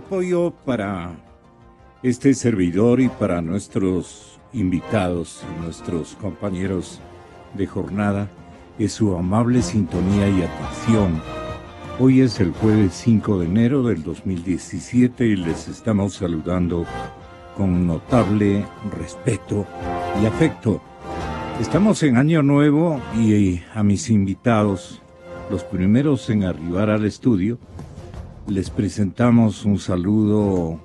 apoyo para este servidor y para nuestros invitados, nuestros compañeros de jornada, es su amable sintonía y atención. Hoy es el jueves 5 de enero del 2017 y les estamos saludando con notable respeto y afecto. Estamos en Año Nuevo y a mis invitados, los primeros en arribar al estudio, les presentamos un saludo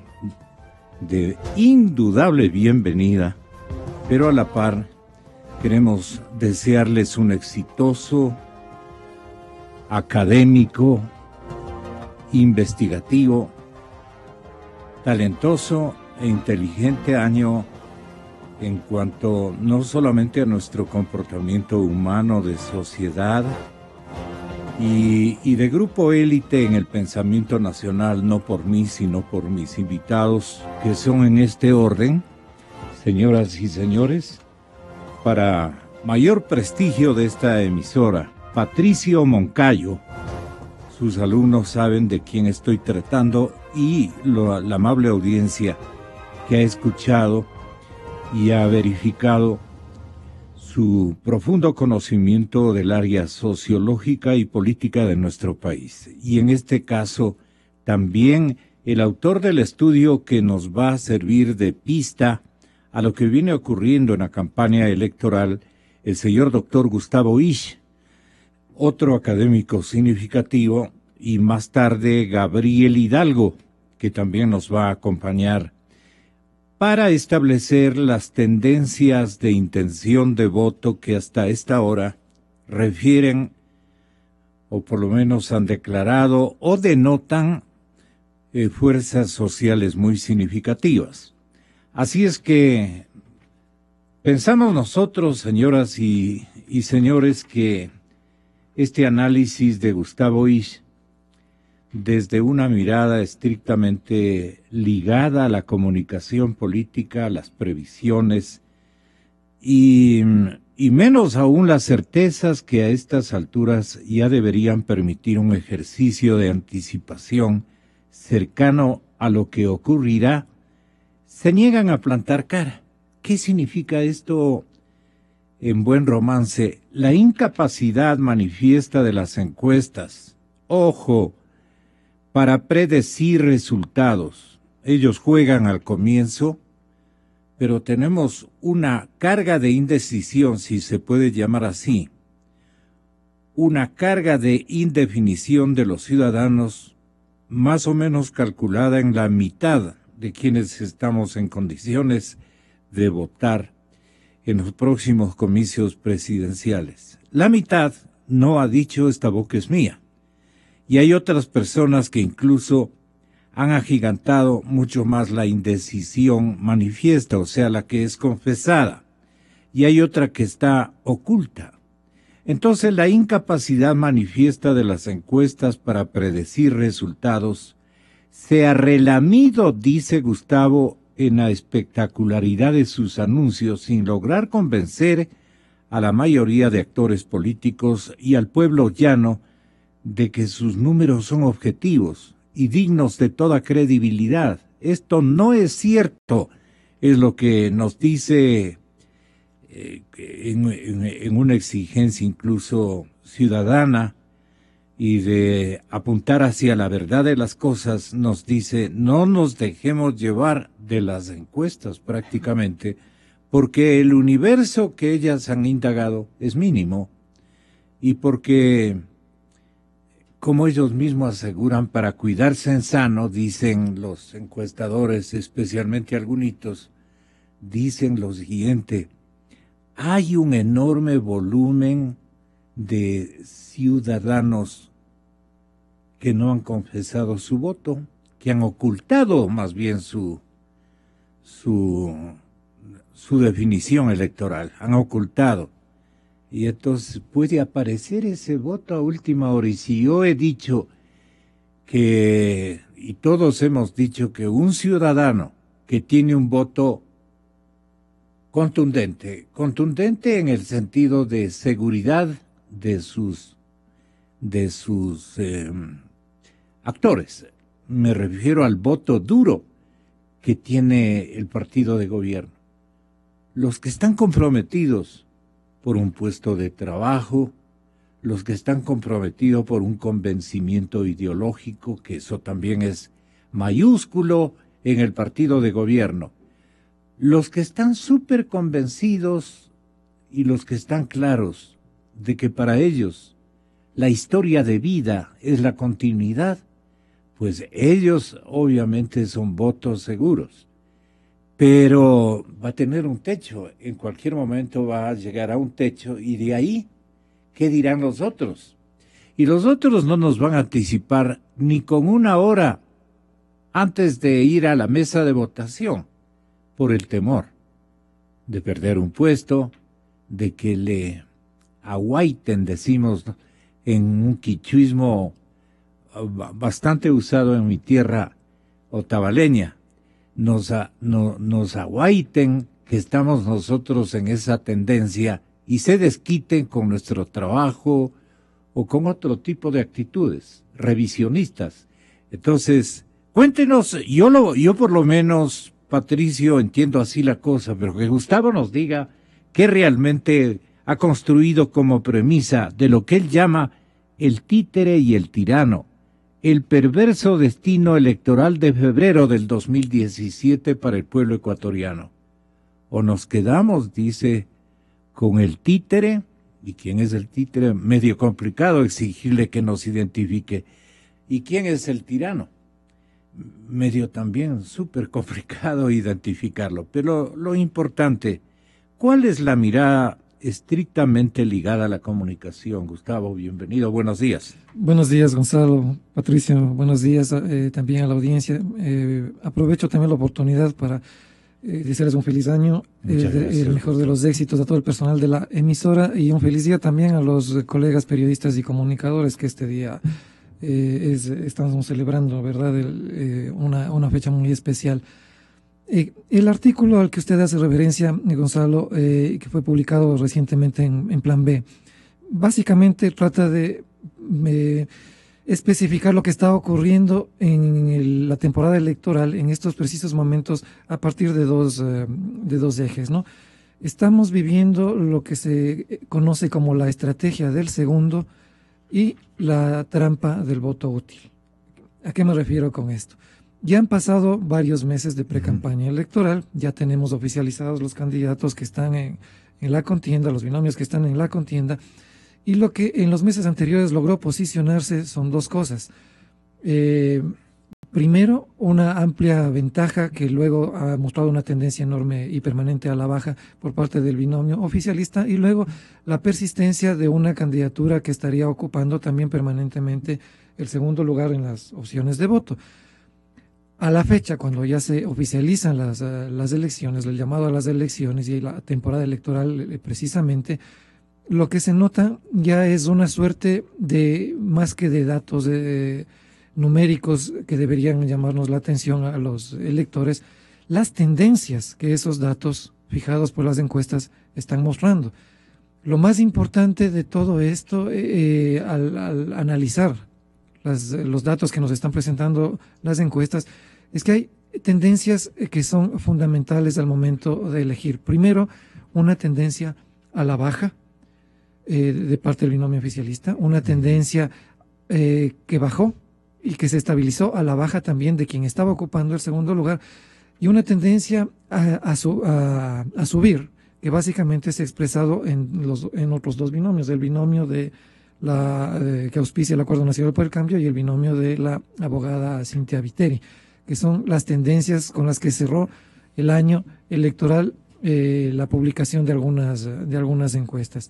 de indudable bienvenida, pero a la par queremos desearles un exitoso, académico, investigativo, talentoso e inteligente año en cuanto no solamente a nuestro comportamiento humano de sociedad y de grupo élite en el pensamiento nacional, no por mí, sino por mis invitados, que son en este orden, señoras y señores, para mayor prestigio de esta emisora, Patricio Moncayo. Sus alumnos saben de quién estoy tratando y la amable audiencia que ha escuchado y ha verificado su profundo conocimiento del área sociológica y política de nuestro país. Y en este caso, también el autor del estudio que nos va a servir de pista a lo que viene ocurriendo en la campaña electoral, el señor doctor Gustavo Isch, otro académico significativo, y más tarde Gabriel Hidalgo, que también nos va a acompañar para establecer las tendencias de intención de voto que hasta esta hora refieren, o por lo menos han declarado o denotan fuerzas sociales muy significativas. Así es que pensamos nosotros, señoras y señores, que este análisis de Gustavo Isch, desde una mirada estrictamente ligada a la comunicación política, a las previsiones y menos aún las certezas que a estas alturas ya deberían permitir un ejercicio de anticipación cercano a lo que ocurrirá, se niegan a plantar cara. ¿Qué significa esto en buen romance? La incapacidad manifiesta de las encuestas. Ojo, para predecir resultados. Ellos juegan al comienzo, pero tenemos una carga de indecisión, si se puede llamar así, una carga de indefinición de los ciudadanos más o menos calculada en la mitad de quienes estamos en condiciones de votar en los próximos comicios presidenciales. La mitad no ha dicho esta boca es mía. Y hay otras personas que incluso han agigantado mucho más la indecisión manifiesta, o sea, la que es confesada. Y hay otra que está oculta. Entonces, la incapacidad manifiesta de las encuestas para predecir resultados se ha relamido, dice Gustavo, en la espectacularidad de sus anuncios sin lograr convencer a la mayoría de actores políticos y al pueblo llano de que sus números son objetivos y dignos de toda credibilidad. Esto no es cierto, es lo que nos dice en una exigencia incluso ciudadana y de apuntar hacia la verdad de las cosas, nos dice no nos dejemos llevar de las encuestas prácticamente, porque el universo que ellas han indagado es mínimo y porque, como ellos mismos aseguran, para cuidarse en sano, dicen los encuestadores, especialmente algunos, dicen lo siguiente: hay un enorme volumen de ciudadanos que no han confesado su voto, que han ocultado más bien su definición electoral, han ocultado. Y entonces puede aparecer ese voto a última hora. Y si yo he dicho que, y todos hemos dicho que un ciudadano que tiene un voto contundente en el sentido de seguridad de sus actores, me refiero al voto duro que tiene el partido de gobierno. Los que están comprometidos por un puesto de trabajo, los que están comprometidos por un convencimiento ideológico, que eso también es mayúsculo en el partido de gobierno, los que están súper convencidos y los que están claros de que para ellos la historia de vida es la continuidad, pues ellos obviamente son votos seguros. Pero va a tener un techo, en cualquier momento va a llegar a un techo y de ahí, ¿qué dirán los otros? Y los otros no nos van a anticipar ni con una hora antes de ir a la mesa de votación, por el temor de perder un puesto, de que le aguaiten, decimos, en un quichuismo bastante usado en mi tierra otavaleña, nos aguaiten que estamos nosotros en esa tendencia y se desquiten con nuestro trabajo o con otro tipo de actitudes revisionistas. Entonces, cuéntenos, yo por lo menos, Patricio, entiendo así la cosa, pero que Gustavo nos diga qué realmente ha construido como premisa de lo que él llama el títere y el tirano, el perverso destino electoral de febrero del 2017 para el pueblo ecuatoriano. O nos quedamos, dice, con el títere, ¿y quién es el títere? Medio complicado exigirle que nos identifique. ¿Y quién es el tirano? Medio también súper complicado identificarlo. Pero lo importante, ¿cuál es la mirada estrictamente ligada a la comunicación? Gustavo, bienvenido, buenos días. Buenos días, Gonzalo, Patricio, buenos días también a la audiencia. Aprovecho también la oportunidad para desearles un feliz año, el mejor de los éxitos a todo el personal de la emisora y un feliz día también a los colegas periodistas y comunicadores que este día estamos celebrando, ¿verdad? Una fecha muy especial. El artículo al que usted hace referencia, Gonzalo, que fue publicado recientemente en Plan B, básicamente trata de especificar lo que está ocurriendo en la temporada electoral en estos precisos momentos a partir de dos ejes, ¿no? Estamos viviendo lo que se conoce como la estrategia del segundo y la trampa del voto útil. ¿A qué me refiero con esto? Ya han pasado varios meses de precampaña electoral, ya tenemos oficializados los candidatos que están en la contienda, los binomios que están en la contienda, y lo que en los meses anteriores logró posicionarse son dos cosas. Primero, una amplia ventaja que luego ha mostrado una tendencia enorme y permanente a la baja por parte del binomio oficialista, y luego la persistencia de una candidatura que estaría ocupando también permanentemente el segundo lugar en las opciones de voto. A la fecha, cuando ya se oficializan las elecciones, el llamado a las elecciones y la temporada electoral precisamente, lo que se nota ya es una suerte de, más que de datos numéricos que deberían llamarnos la atención a los electores, las tendencias que esos datos fijados por las encuestas están mostrando. Lo más importante de todo esto, al analizar los datos que nos están presentando las encuestas, es que hay tendencias que son fundamentales al momento de elegir. Primero, una tendencia a la baja de parte del binomio oficialista, una tendencia que bajó y que se estabilizó a la baja también de quien estaba ocupando el segundo lugar, y una tendencia a subir, que básicamente se ha expresado en otros dos binomios, el binomio de que auspicia el Acuerdo Nacional por el Cambio y el binomio de la abogada Cintia Viteri, que son las tendencias con las que cerró el año electoral la publicación de algunas encuestas.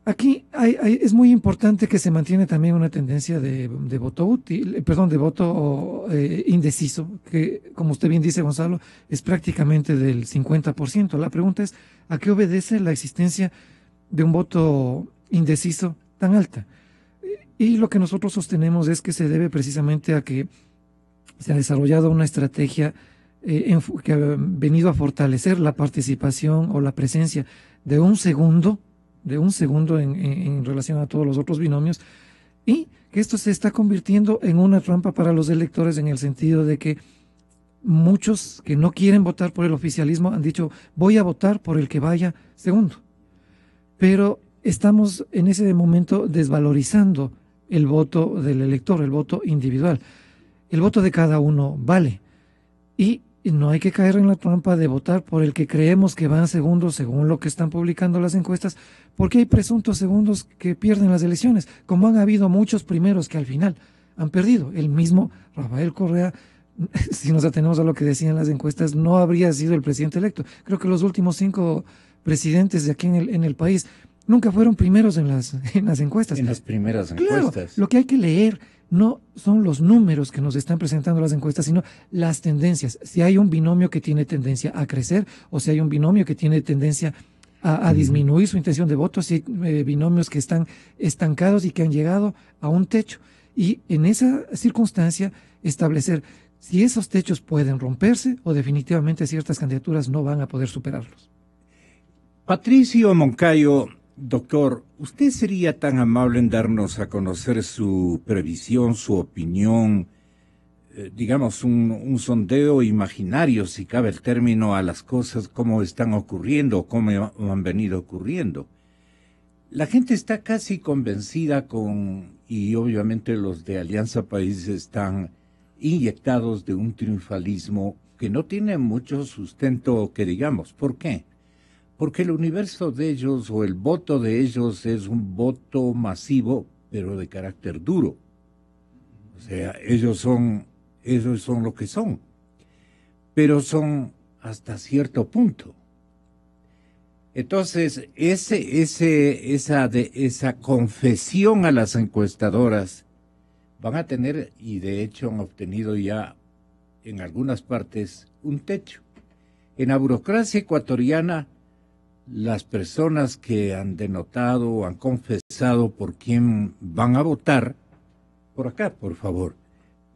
Aquí es muy importante que se mantiene también una tendencia de voto útil, de voto indeciso, que, como usted bien dice, Gonzalo, es prácticamente del 50%. La pregunta es, ¿a qué obedece la existencia de un voto indeciso tan alta? Y lo que nosotros sostenemos es que se debe precisamente a que se ha desarrollado una estrategia que ha venido a fortalecer la participación o la presencia de un segundo en relación a todos los otros binomios, y que esto se está convirtiendo en una trampa para los electores en el sentido de que muchos que no quieren votar por el oficialismo han dicho voy a votar por el que vaya segundo. Pero estamos en ese momento desvalorizando el voto del elector, el voto individual. El voto de cada uno vale. Y no hay que caer en la trampa de votar por el que creemos que van segundos según lo que están publicando las encuestas, porque hay presuntos segundos que pierden las elecciones, como han habido muchos primeros que al final han perdido. El mismo Rafael Correa, si nos atenemos a lo que decían las encuestas, no habría sido el presidente electo. Creo que los últimos 5 presidentes de aquí en el país nunca fueron primeros en las encuestas. En las primeras claro, encuestas. Lo que hay que leer no son los números que nos están presentando las encuestas, sino las tendencias. Si hay un binomio que tiene tendencia a crecer o si hay un binomio que tiene tendencia a disminuir su intención de voto, si hay binomios que están estancados y que han llegado a un techo. Y en esa circunstancia establecer si esos techos pueden romperse o definitivamente ciertas candidaturas no van a poder superarlos. Patricio Moncayo, doctor, ¿usted sería tan amable en darnos a conocer su previsión, su opinión, digamos un sondeo imaginario, si cabe el término, a las cosas como están ocurriendo o cómo han venido ocurriendo? La gente está casi convencida y obviamente los de Alianza País están inyectados de un triunfalismo que no tiene mucho sustento que digamos. ¿Por qué? Porque el universo de ellos o el voto de ellos es un voto masivo, pero de carácter duro. O sea, ellos son lo que son, pero son hasta cierto punto. Entonces, esa confesión a las encuestadoras van a tener, y de hecho han obtenido ya en algunas partes, un techo. En la burocracia ecuatoriana, las personas que han denotado o han confesado por quién van a votar, por acá, por favor.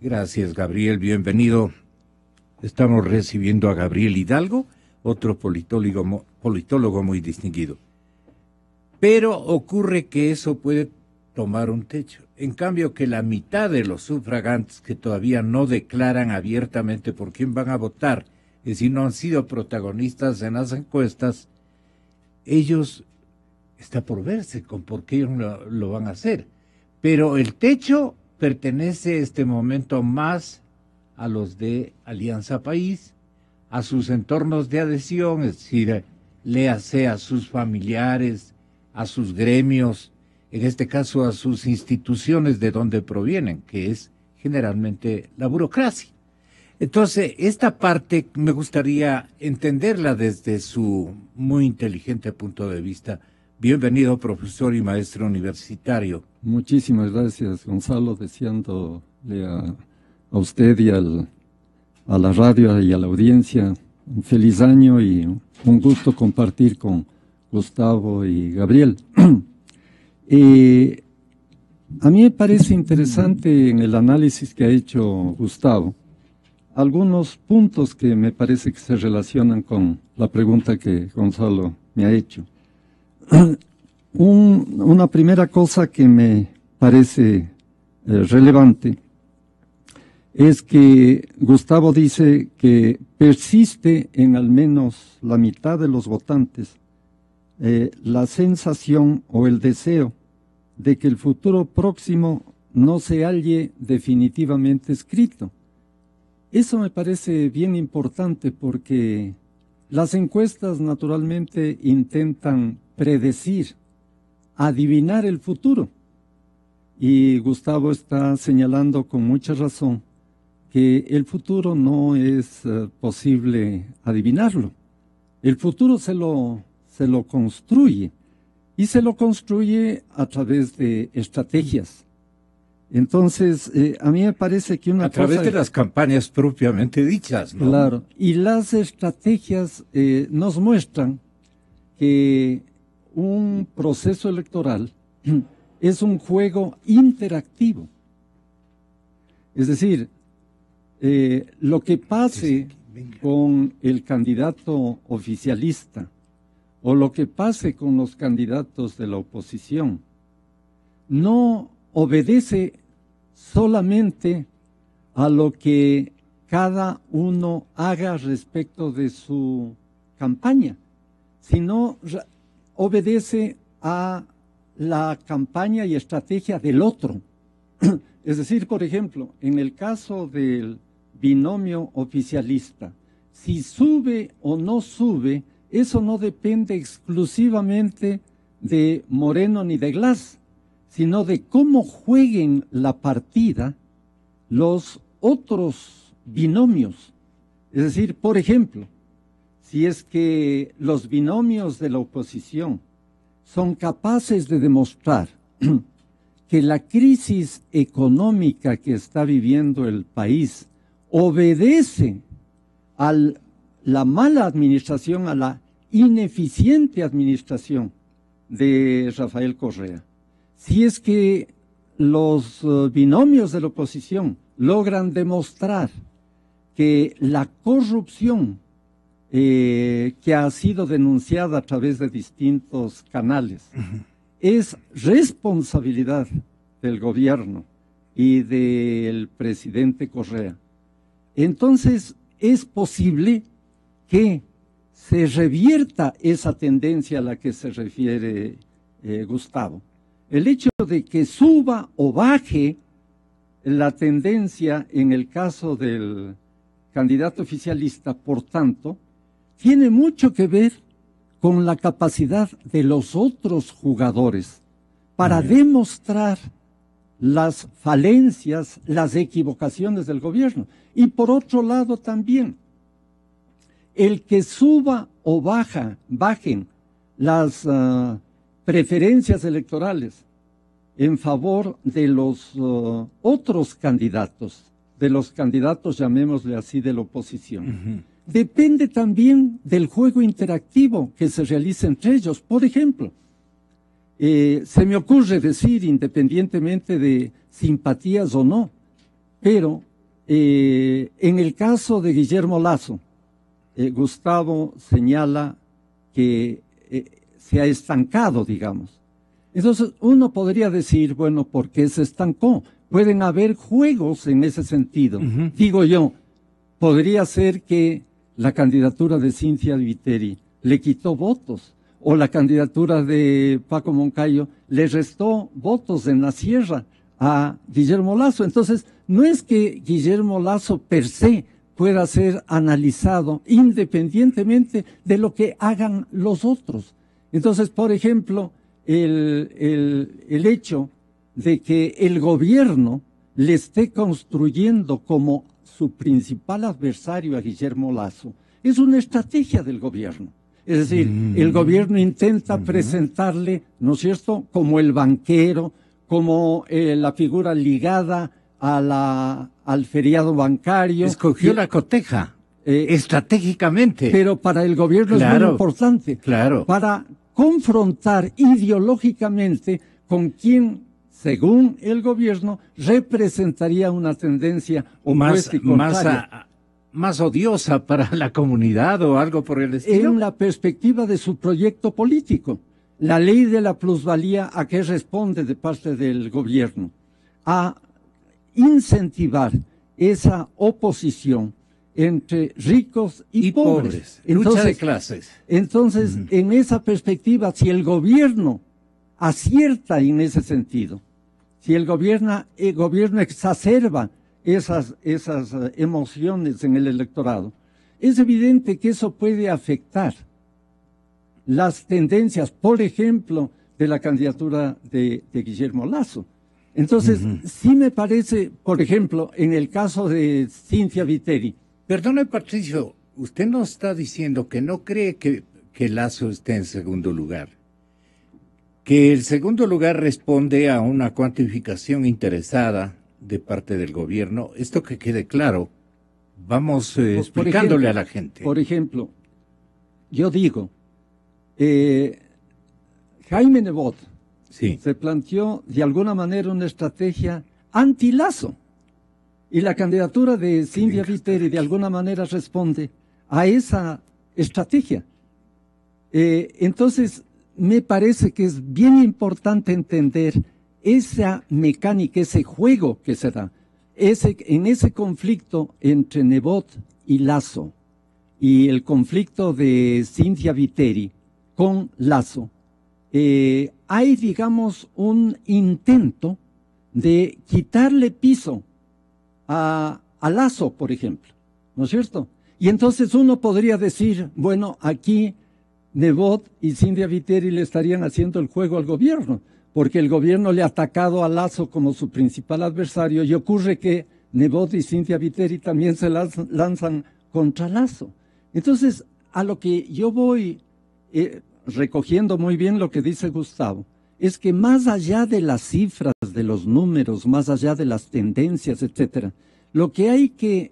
Gracias, Gabriel, bienvenido. Estamos recibiendo a Gabriel Hidalgo, otro politólogo muy distinguido. Pero ocurre que eso puede tomar un techo. En cambio, que la mitad de los sufragantes que todavía no declaran abiertamente por quién van a votar, es decir, no han sido protagonistas en las encuestas, ellos, está por verse con por qué ellos lo van a hacer. Pero el techo pertenece en este momento más a los de Alianza País, a sus entornos de adhesión, es decir, léase a sus familiares, a sus gremios, en este caso a sus instituciones de donde provienen, que es generalmente la burocracia. Entonces, esta parte me gustaría entenderla desde su muy inteligente punto de vista. Bienvenido, profesor y maestro universitario. Muchísimas gracias, Gonzalo, deseándole a usted y a la radio y a la audiencia un feliz año y un gusto compartir con Gustavo y Gabriel. A mí me parece interesante en el análisis que ha hecho Gustavo algunos puntos que me parece que se relacionan con la pregunta que Gonzalo me ha hecho. Una primera cosa que me parece relevante es que Gustavo dice que persiste en al menos la mitad de los votantes la sensación o el deseo de que el futuro próximo no se halle definitivamente escrito. Eso me parece bien importante porque las encuestas naturalmente intentan predecir, adivinar el futuro. Y Gustavo está señalando con mucha razón que el futuro no es posible adivinarlo. El futuro se lo construye y se lo construye a través de estrategias. Entonces, a mí me parece que a través de las campañas propiamente dichas, ¿no? Claro, y las estrategias nos muestran que un proceso electoral es un juego interactivo. Es decir, lo que pase con el candidato oficialista o lo que pase con los candidatos de la oposición no obedece solamente a lo que cada uno haga respecto de su campaña, sino obedece a la campaña y estrategia del otro. Es decir, por ejemplo, en el caso del binomio oficialista, si sube o no sube, eso no depende exclusivamente de Moreno ni de Glass, sino de cómo jueguen la partida los otros binomios. Es decir, por ejemplo, si es que los binomios de la oposición son capaces de demostrar que la crisis económica que está viviendo el país obedece a la mala administración, a la ineficiente administración de Rafael Correa. Si es que los binomios de la oposición logran demostrar que la corrupción que ha sido denunciada a través de distintos canales es responsabilidad del gobierno y del presidente Correa, entonces es posible que se revierta esa tendencia a la que se refiere Gustavo. El hecho de que suba o baje la tendencia en el caso del candidato oficialista, por tanto, tiene mucho que ver con la capacidad de los otros jugadores para demostrar las falencias, las equivocaciones del gobierno. Y por otro lado también, el que suba o bajen las preferencias electorales en favor de los otros candidatos, de los candidatos, llamémosle así, de la oposición. Depende también del juego interactivo que se realice entre ellos. Por ejemplo, se me ocurre decir, independientemente de simpatías o no, pero en el caso de Guillermo Lasso, Gustavo señala que se ha estancado, digamos. Entonces uno podría decir, bueno, ¿por qué se estancó? Pueden haber juegos en ese sentido. Digo yo, podría ser que la candidatura de Cynthia Viteri le quitó votos, o la candidatura de Paco Moncayo le restó votos en la sierra a Guillermo Lasso. Entonces, no es que Guillermo Lasso per se pueda ser analizado independientemente de lo que hagan los otros. Entonces, por ejemplo, el hecho de que el gobierno le esté construyendo como su principal adversario a Guillermo Lasso es una estrategia del gobierno. Es decir, el gobierno intenta presentarle, ¿no es cierto?, como el banquero, como la figura ligada a al feriado bancario. Escogió la coteja, estratégicamente. Pero para el gobierno es muy importante. Claro. Para confrontar ideológicamente con quien, según el gobierno, representaría una tendencia opuesta y contraria. Más odiosa para la comunidad o algo por el estilo. En la perspectiva de su proyecto político. La ley de la plusvalía, ¿a qué responde de parte del gobierno? A incentivar esa oposición entre ricos y pobres. Entonces, lucha de clases. Entonces, en esa perspectiva, si el gobierno acierta en ese sentido, si el gobierno exacerba esas emociones en el electorado, es evidente que eso puede afectar las tendencias, por ejemplo, de la candidatura de Guillermo Lasso. Entonces, sí me parece, por ejemplo, en el caso de Cynthia Viteri. Perdone, Patricio, usted nos está diciendo que no cree que Lasso esté en segundo lugar, que el segundo lugar responde a una cuantificación interesada de parte del gobierno. Esto que quede claro, vamos explicándole a la gente. Por ejemplo, yo digo, Jaime Nebot se planteó de alguna manera una estrategia anti-Lasso, y la candidatura de Cynthia Viteri de alguna manera responde a esa estrategia. Entonces, me parece que es bien importante entender esa mecánica, ese juego que se da, en ese conflicto entre Nebot y Lasso, y el conflicto de Cynthia Viteri con Lasso, hay, digamos, un intento de quitarle piso a Lasso, por ejemplo, ¿no es cierto? Y entonces uno podría decir, bueno, aquí Nebot y Cynthia Viteri le estarían haciendo el juego al gobierno, porque el gobierno le ha atacado a Lasso como su principal adversario, y ocurre que Nebot y Cynthia Viteri también se lanzan contra Lasso. Entonces, a lo que yo voy recogiendo muy bien lo que dice Gustavo, es que más allá de las cifras, de los números, más allá de las tendencias, etcétera, lo que hay que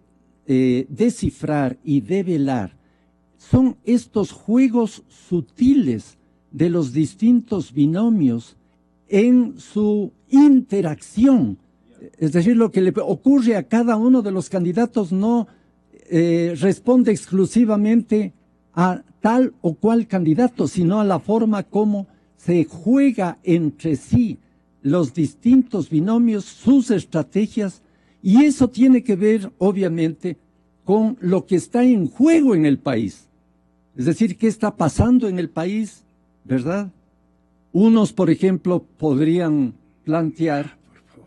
descifrar y develar son estos juegos sutiles de los distintos binomios en su interacción. Es decir, lo que le ocurre a cada uno de los candidatos no responde exclusivamente a tal o cual candidato, sino a la forma como se juega entre sí los distintos binomios, sus estrategias, y eso tiene que ver, obviamente, con lo que está en juego en el país. Es decir, qué está pasando en el país, ¿verdad? Unos, por ejemplo, podrían plantear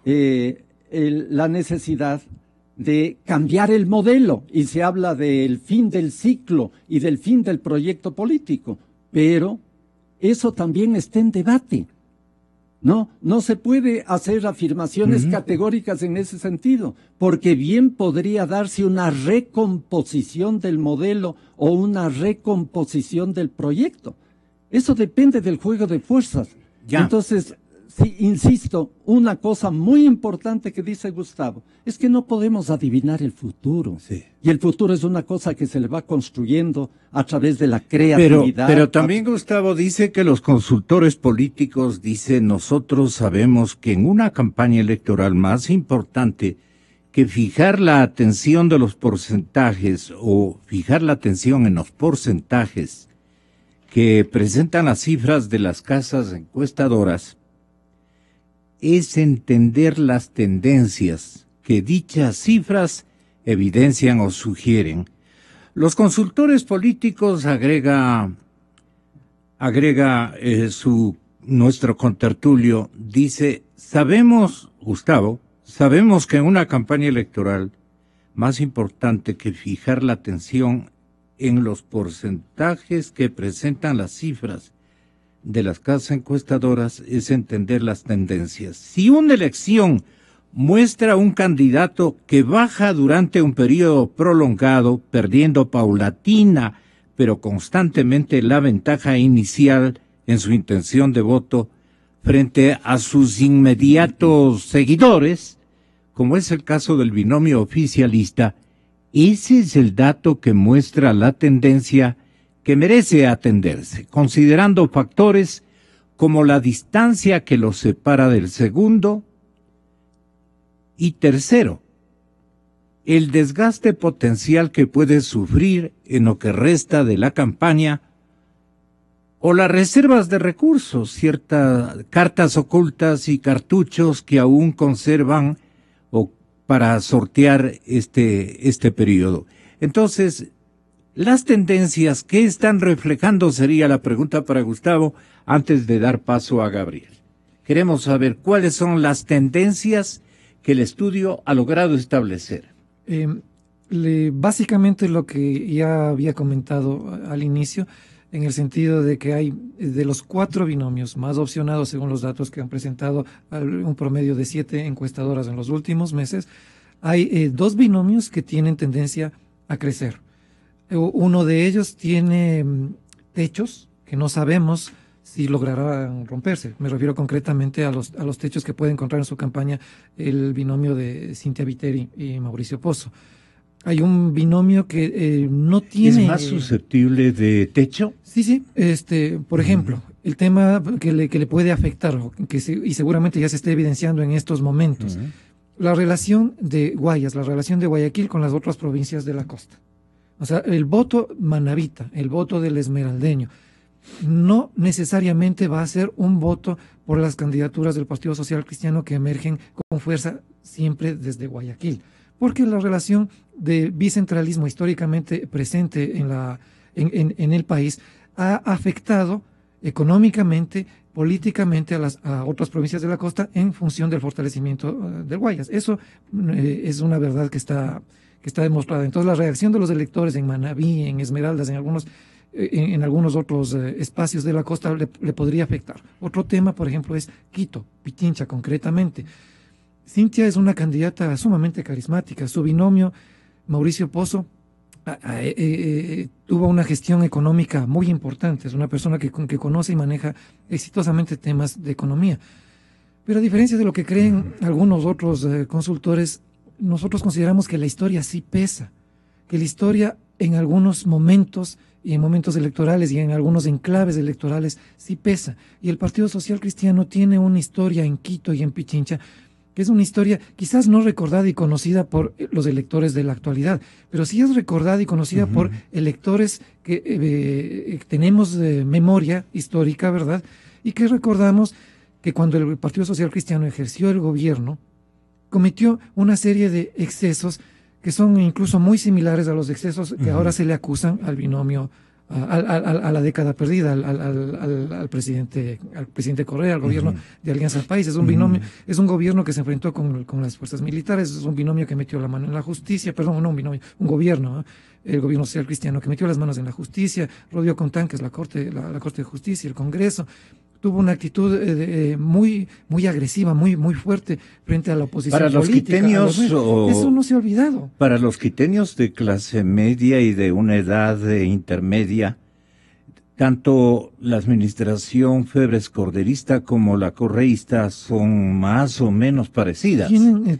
la necesidad de cambiar el modelo, y se habla del fin del ciclo y del fin del proyecto político, pero eso también está en debate. No se puede hacer afirmaciones categóricas en ese sentido, porque bien podría darse una recomposición del modelo o una recomposición del proyecto. Eso depende del juego de fuerzas. Ya. Entonces, sí, insisto, una cosa muy importante que dice Gustavo, es que no podemos adivinar el futuro. Sí. Y el futuro es una cosa que se le va construyendo a través de la creatividad. Pero también Gustavo dice que los consultores políticos dicen, nosotros sabemos que en una campaña electoral más importante que fijar la atención de los porcentajes o fijar la atención en los porcentajes que presentan las cifras de las casas encuestadoras, es entender las tendencias que dichas cifras evidencian o sugieren. Los consultores políticos, agrega nuestro contertulio, dice, sabemos, Gustavo, sabemos que en una campaña electoral, más importante que fijar la atención en los porcentajes que presentan las cifras de las casas encuestadoras, es entender las tendencias. Si una elección muestra un candidato que baja durante un periodo prolongado, perdiendo paulatina pero constantemente la ventaja inicial en su intención de voto frente a sus inmediatos seguidores, como es el caso del binomio oficialista, ese es el dato que muestra la tendencia que merece atenderse, considerando factores como la distancia que los separa del segundo y tercero, el desgaste potencial que puede sufrir en lo que resta de la campaña o las reservas de recursos, ciertas cartas ocultas y cartuchos que aún conservan o para sortear este periodo. Entonces, las tendencias que están reflejando sería la pregunta para Gustavo antes de dar paso a Gabriel. Queremos saber cuáles son las tendencias que el estudio ha logrado establecer. Básicamente lo que ya había comentado al inicio, en el sentido de que hay de los 4 binomios más opcionados según los datos que han presentado un promedio de 7 encuestadoras en los últimos meses, hay 2 binomios que tienen tendencia a crecer. Uno de ellos tiene techos que no sabemos si lograrán romperse. Me refiero concretamente a los techos que puede encontrar en su campaña el binomio de Cynthia Viteri y Mauricio Pozo. Hay un binomio que no tiene... ¿Es más susceptible de techo? Sí. Por ejemplo, el tema que le puede afectar, y seguramente ya se está evidenciando en estos momentos, la relación de Guayas, la relación de Guayaquil con las otras provincias de la costa. O sea, el voto manabita, el voto del esmeraldeño, no necesariamente va a ser un voto por las candidaturas del Partido Social Cristiano que emergen con fuerza siempre desde Guayaquil, porque la relación de bicentralismo históricamente presente en el país ha afectado económicamente, políticamente a otras provincias de la costa en función del fortalecimiento del Guayas. Eso es una verdad que está demostrada. Entonces, la reacción de los electores en Manabí, en Esmeraldas, en algunos otros espacios de la costa le podría afectar. Otro tema, por ejemplo, es Quito, Pichincha concretamente. Cintia es una candidata sumamente carismática. Su binomio, Mauricio Pozo, tuvo una gestión económica muy importante. Es una persona que conoce y maneja exitosamente temas de economía. Pero a diferencia de lo que creen algunos otros consultores, nosotros consideramos que la historia sí pesa, que la historia en algunos momentos y en momentos electorales y en algunos enclaves electorales sí pesa. Y el Partido Social Cristiano tiene una historia en Quito y en Pichincha, que es una historia quizás no recordada y conocida por los electores de la actualidad, pero sí es recordada y conocida por electores que tenemos memoria histórica, ¿verdad? Y que recordamos que cuando el Partido Social Cristiano ejerció el gobierno, cometió una serie de excesos que son incluso muy similares a los excesos que ahora se le acusan al binomio, a la década perdida, al presidente Correa, al gobierno de Alianza País. Es un binomio, es un gobierno que se enfrentó con las fuerzas militares, es un binomio que metió la mano en la justicia, perdón, no un binomio, un gobierno, el gobierno social cristiano que metió las manos en la justicia, rodeó con tanques la Corte de Justicia, el Congreso. Tuvo una actitud muy agresiva, muy fuerte frente a la oposición para los política. quiteños, eso no se ha olvidado. Para los quiteños de clase media y de una edad intermedia, tanto la administración Febres Corderista como la correísta son más o menos parecidas.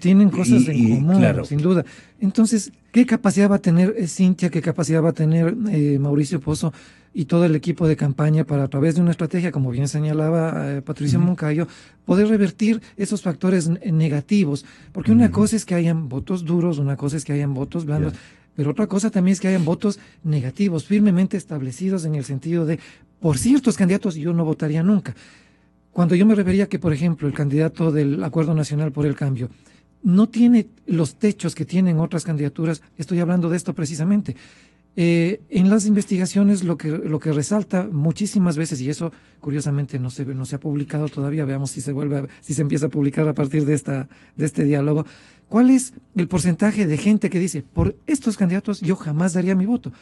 Tienen cosas en común, claro, sin duda. Entonces, ¿qué capacidad va a tener Cintia? ¿Qué capacidad va a tener Mauricio Pozo y todo el equipo de campaña para, a través de una estrategia, como bien señalaba Patricia Moncayo, poder revertir esos factores negativos? Porque una cosa es que hayan votos duros, una cosa es que hayan votos blandos, pero otra cosa también es que hayan votos negativos, firmemente establecidos en el sentido de, por ciertos candidatos yo no votaría nunca. Cuando yo me refería que, por ejemplo, el candidato del Acuerdo Nacional por el Cambio no tiene los techos que tienen otras candidaturas, estoy hablando de esto precisamente. En las investigaciones lo que resalta muchísimas veces, y eso curiosamente no se ha publicado todavía, veamos si se empieza a publicar a partir de este diálogo, ¿cuál es el porcentaje de gente que dice, por estos candidatos yo jamás daría mi voto?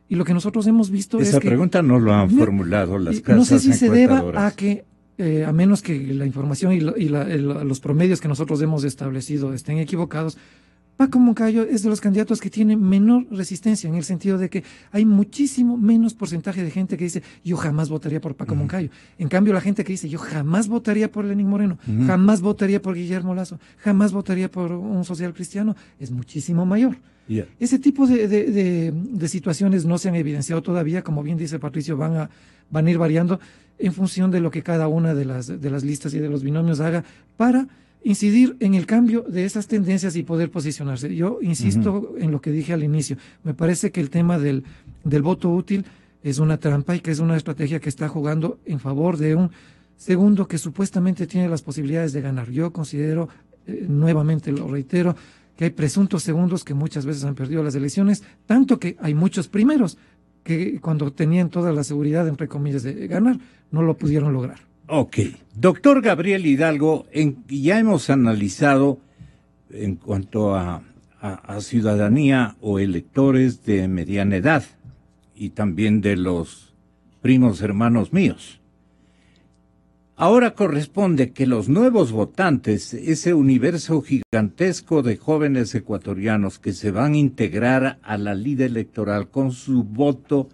Y lo que nosotros hemos visto es que... Esa pregunta no lo han formulado las casas no sé si se deba encuestadoras. a que, a menos que la información y los promedios que nosotros hemos establecido estén equivocados, Paco Moncayo es de los candidatos que tiene menor resistencia, en el sentido de que hay muchísimo menos porcentaje de gente que dice yo jamás votaría por Paco Moncayo. En cambio, la gente que dice yo jamás votaría por Lenín Moreno, jamás votaría por Guillermo Lasso, jamás votaría por un social cristiano, es muchísimo mayor. Ese tipo de situaciones no se han evidenciado todavía, como bien dice Patricio, van a ir variando en función de lo que cada una de las listas y de los binomios haga para incidir en el cambio de esas tendencias y poder posicionarse. Yo insisto en lo que dije al inicio. Me parece que el tema del voto útil es una trampa y que es una estrategia que está jugando en favor de un segundo que supuestamente tiene las posibilidades de ganar. Yo considero, nuevamente lo reitero, que hay presuntos segundos que muchas veces han perdido las elecciones, tanto que hay muchos primeros que cuando tenían toda la seguridad, entre comillas, de ganar, no lo pudieron lograr. Ok. Doctor Gabriel Hidalgo, ya hemos analizado en cuanto a ciudadanía o electores de mediana edad y también de los primos hermanos míos. Ahora corresponde que los nuevos votantes, ese universo gigantesco de jóvenes ecuatorianos que se van a integrar a la lida electoral con su voto,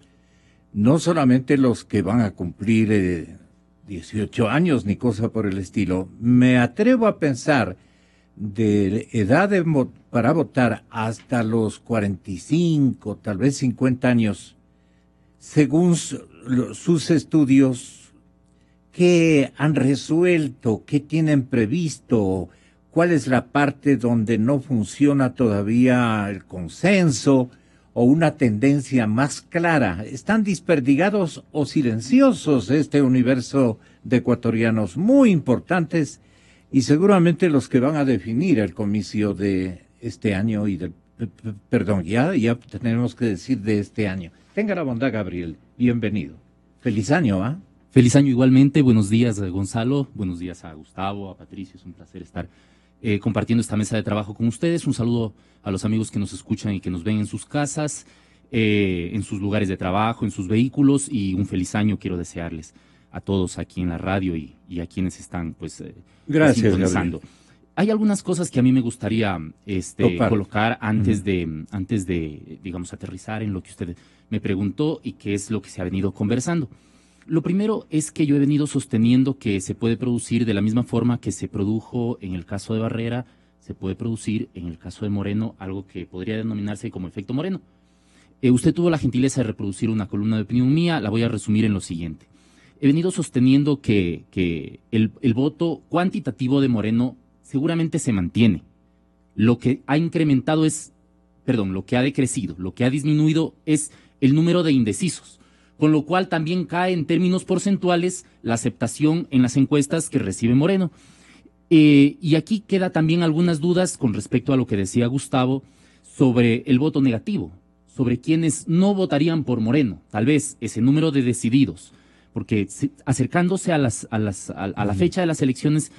no solamente los que van a cumplir 18 años ni cosa por el estilo, me atrevo a pensar de edad para votar hasta los 45, tal vez 50 años, según sus estudios, ¿qué han resuelto? ¿Qué tienen previsto? ¿Cuál es la parte donde no funciona todavía el consenso? o una tendencia más clara? ¿Están desperdigados o silenciosos este universo de ecuatorianos muy importantes y seguramente los que van a definir el comicio de este año y del, perdón, ya tenemos que decir de este año? Tenga la bondad, Gabriel, bienvenido. Feliz año, ¿ah? Feliz año igualmente, buenos días Gonzalo, buenos días a Gustavo, a Patricio, es un placer estar compartiendo esta mesa de trabajo con ustedes. Un saludo a los amigos que nos escuchan y que nos ven en sus casas, en sus lugares de trabajo, en sus vehículos, y un feliz año quiero desearles a todos aquí en la radio y a quienes están gracias, sintonizando. Hay algunas cosas que a mí me gustaría colocar antes de, digamos, aterrizar en lo que usted me preguntó y qué es lo que se ha venido conversando. Lo primero es que yo he venido sosteniendo que se puede producir de la misma forma que se produjo en el caso de Barrera, se puede producir en el caso de Moreno, algo que podría denominarse como efecto Moreno. Usted tuvo la gentileza de reproducir una columna de opinión mía, la voy a resumir en lo siguiente. He venido sosteniendo que el voto cuantitativo de Moreno seguramente se mantiene. Lo que ha incrementado lo que ha decrecido, lo que ha disminuido es el número de indecisos, con lo cual también cae en términos porcentuales la aceptación en las encuestas que recibe Moreno. Y aquí queda también algunas dudas con respecto a lo que decía Gustavo sobre el voto negativo, sobre quienes no votarían por Moreno, tal vez ese número de decididos, porque acercándose a la fecha de las elecciones,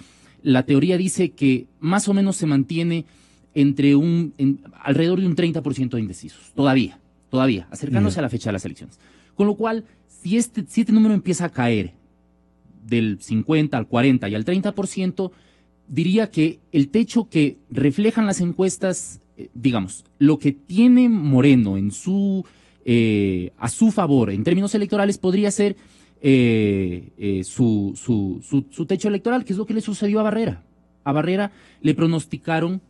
la teoría dice que más o menos se mantiene alrededor de un 30% de indecisos, todavía, acercándose a la fecha de las elecciones. Con lo cual, si este número empieza a caer del 50 al 40 y al 30%, diría que el techo que reflejan las encuestas, digamos, lo que tiene Moreno a su favor en términos electorales podría ser su techo electoral, que es lo que le sucedió a Barrera. A Barrera le pronosticaron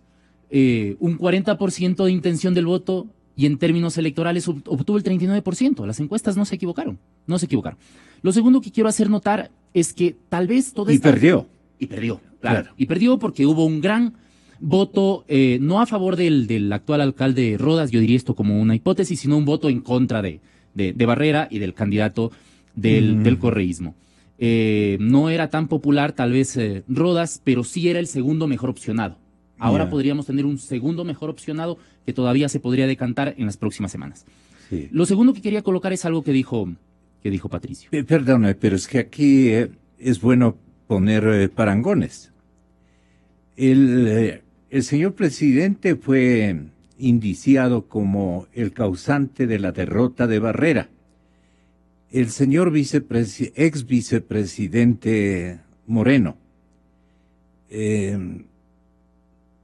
un 40% de intención del voto y en términos electorales obtuvo el 39%. Las encuestas no se equivocaron. Lo segundo que quiero hacer notar es que tal vez todo esto... Y perdió, claro. Y perdió porque hubo un gran voto, no a favor del actual alcalde Rodas, yo diría esto como una hipótesis, sino un voto en contra de Barrera y del candidato del correísmo. No era tan popular tal vez Rodas, pero sí era el segundo mejor opcionado. Ahora podríamos tener un segundo mejor opcionado que todavía se podría decantar en las próximas semanas. Sí. Lo segundo que quería colocar es algo que dijo Patricio. Perdone, pero es que aquí es bueno poner parangones. El señor presidente fue indiciado como el causante de la derrota de Barrera. El señor ex vicepresidente Moreno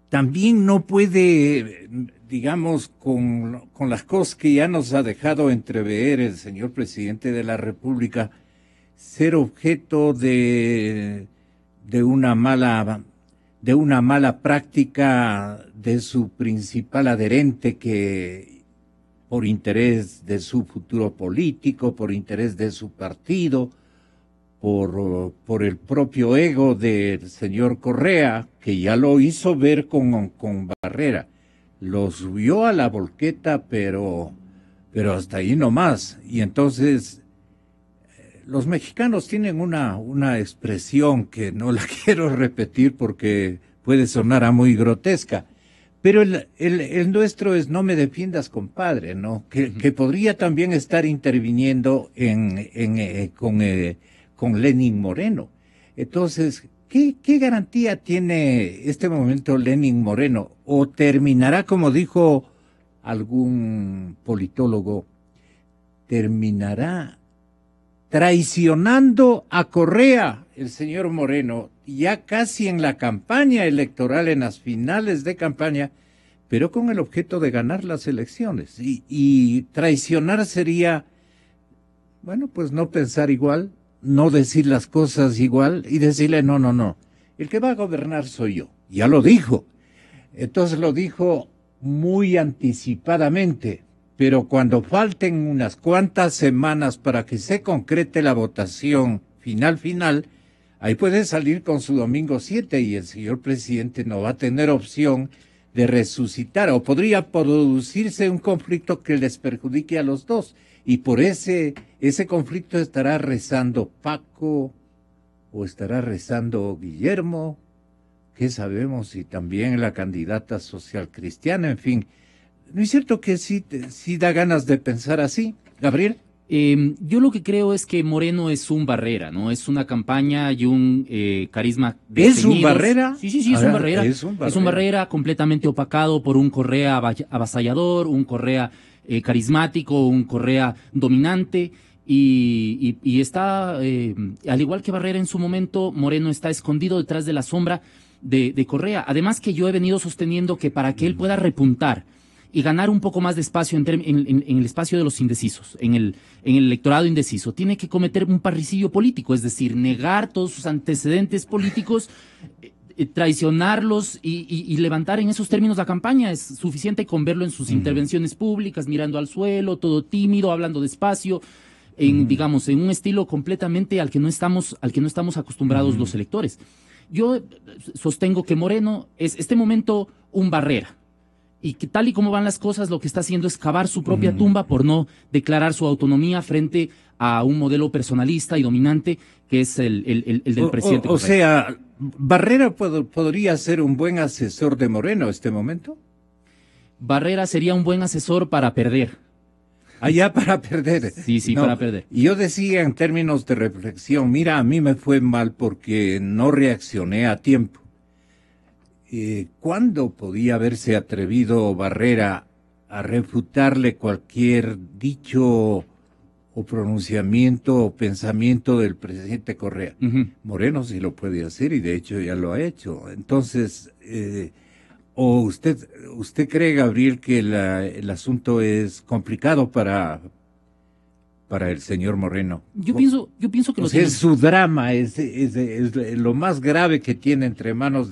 también no puede, digamos, con las cosas que ya nos ha dejado entrever el señor presidente de la República, ser objeto de una mala práctica de su principal adherente, que por interés de su futuro político, por interés de su partido, por el propio ego del señor Correa, que ya lo hizo ver con Barrera. Lo subió a la volqueta, pero hasta ahí nomás. Y entonces, los mexicanos tienen una expresión que no la quiero repetir porque puede sonar a muy grotesca, pero el nuestro es no me defiendas, compadre, ¿no? Que podría también estar interviniendo con Lenín Moreno. Entonces, ¿qué garantía tiene este momento Lenín Moreno? ¿O terminará, como dijo algún politólogo, terminará traicionando a Correa, el señor Moreno, ya casi en la campaña electoral, en las finales de campaña, pero con el objeto de ganar las elecciones? Y traicionar sería, bueno, pues no pensar igual, no decir las cosas igual y decirle no, el que va a gobernar soy yo. Ya lo dijo. Entonces lo dijo muy anticipadamente, pero cuando falten unas cuantas semanas para que se concrete la votación final, ahí puede salir con su domingo 7 y el señor presidente no va a tener opción de resucitar, o podría producirse un conflicto que les perjudique a los dos, y por ese conflicto estará rezando Paco, o estará rezando Guillermo, ¿qué sabemos? Y también la candidata social cristiana, en fin. ¿No es cierto que sí da ganas de pensar así, Gabriel? Yo lo que creo es que Moreno es un Barrera, ¿no? Es una campaña y un carisma de ¿Es un Barrera? Sí, es un Barrera. Es un Barrera completamente opacado por un Correa avasallador, un Correa carismático, un Correa dominante. Y está, al igual que Barrera en su momento, Moreno está escondido detrás de la sombra de Correa. Además que yo he venido sosteniendo que para que él pueda repuntar y ganar un poco más de espacio en el espacio de los indecisos, en el electorado indeciso, tiene que cometer un parricidio político, es decir, negar todos sus antecedentes políticos, traicionarlos y levantar en esos términos la campaña. Es suficiente con verlo en sus intervenciones públicas, mirando al suelo, todo tímido, hablando despacio, digamos, en un estilo completamente al que no estamos acostumbrados los electores. Yo sostengo que Moreno es este momento un Barrera, y que tal y como van las cosas, lo que está haciendo es cavar su propia tumba por no declarar su autonomía frente a un modelo personalista y dominante que es el del presidente. O sea, ¿Barrera podría ser un buen asesor de Moreno en este momento? Barrera sería un buen asesor para perder. Allá para perder. Sí, no, para perder. Y yo decía en términos de reflexión, mira, a mí me fue mal porque no reaccioné a tiempo. ¿Cuándo podía haberse atrevido Barrera a refutarle cualquier dicho o pronunciamiento o pensamiento del presidente Correa? Moreno sí lo puede hacer y de hecho ya lo ha hecho. Entonces, ¿o usted cree, Gabriel, que el asunto es complicado para el señor Moreno? Yo pienso que es su drama, es lo más grave que tiene entre manos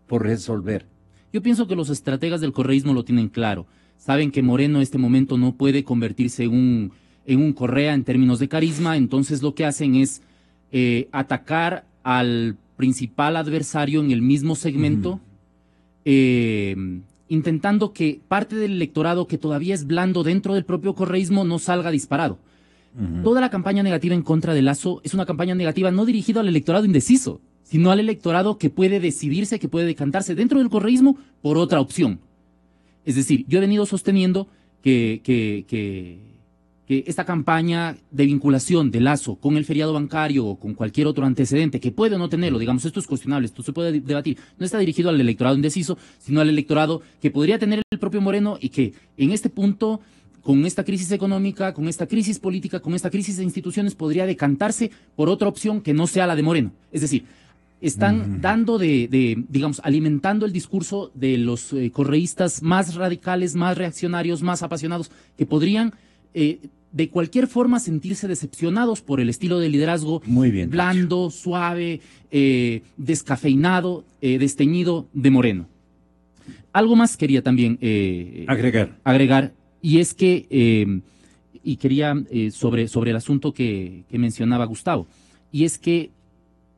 por resolver. Yo pienso que los estrategas del correísmo lo tienen claro. Saben que Moreno en este momento no puede convertirse en un Correa en términos de carisma, entonces lo que hacen es atacar al principal adversario en el mismo segmento, intentando que parte del electorado que todavía es blando dentro del propio correísmo no salga disparado. Toda la campaña negativa en contra de Lasso es una campaña negativa no dirigida al electorado indeciso, sino al electorado que puede decidirse, que puede decantarse dentro del correísmo por otra opción. Es decir, yo he venido sosteniendo que esta campaña de vinculación de Lasso con el feriado bancario o con cualquier otro antecedente, que puede o no tenerlo, digamos, esto es cuestionable, esto se puede debatir, no está dirigido al electorado indeciso, sino al electorado que podría tener el propio Moreno y que en este punto, con esta crisis económica, con esta crisis política, con esta crisis de instituciones, podría decantarse por otra opción que no sea la de Moreno. Es decir, están dando digamos, alimentando el discurso de los correístas más radicales, más reaccionarios, más apasionados, que podrían de cualquier forma sentirse decepcionados por el estilo de liderazgo blando, suave, descafeinado, desteñido de Moreno. Algo más quería también agregar, y es que, y quería sobre el asunto que mencionaba Gustavo, y es que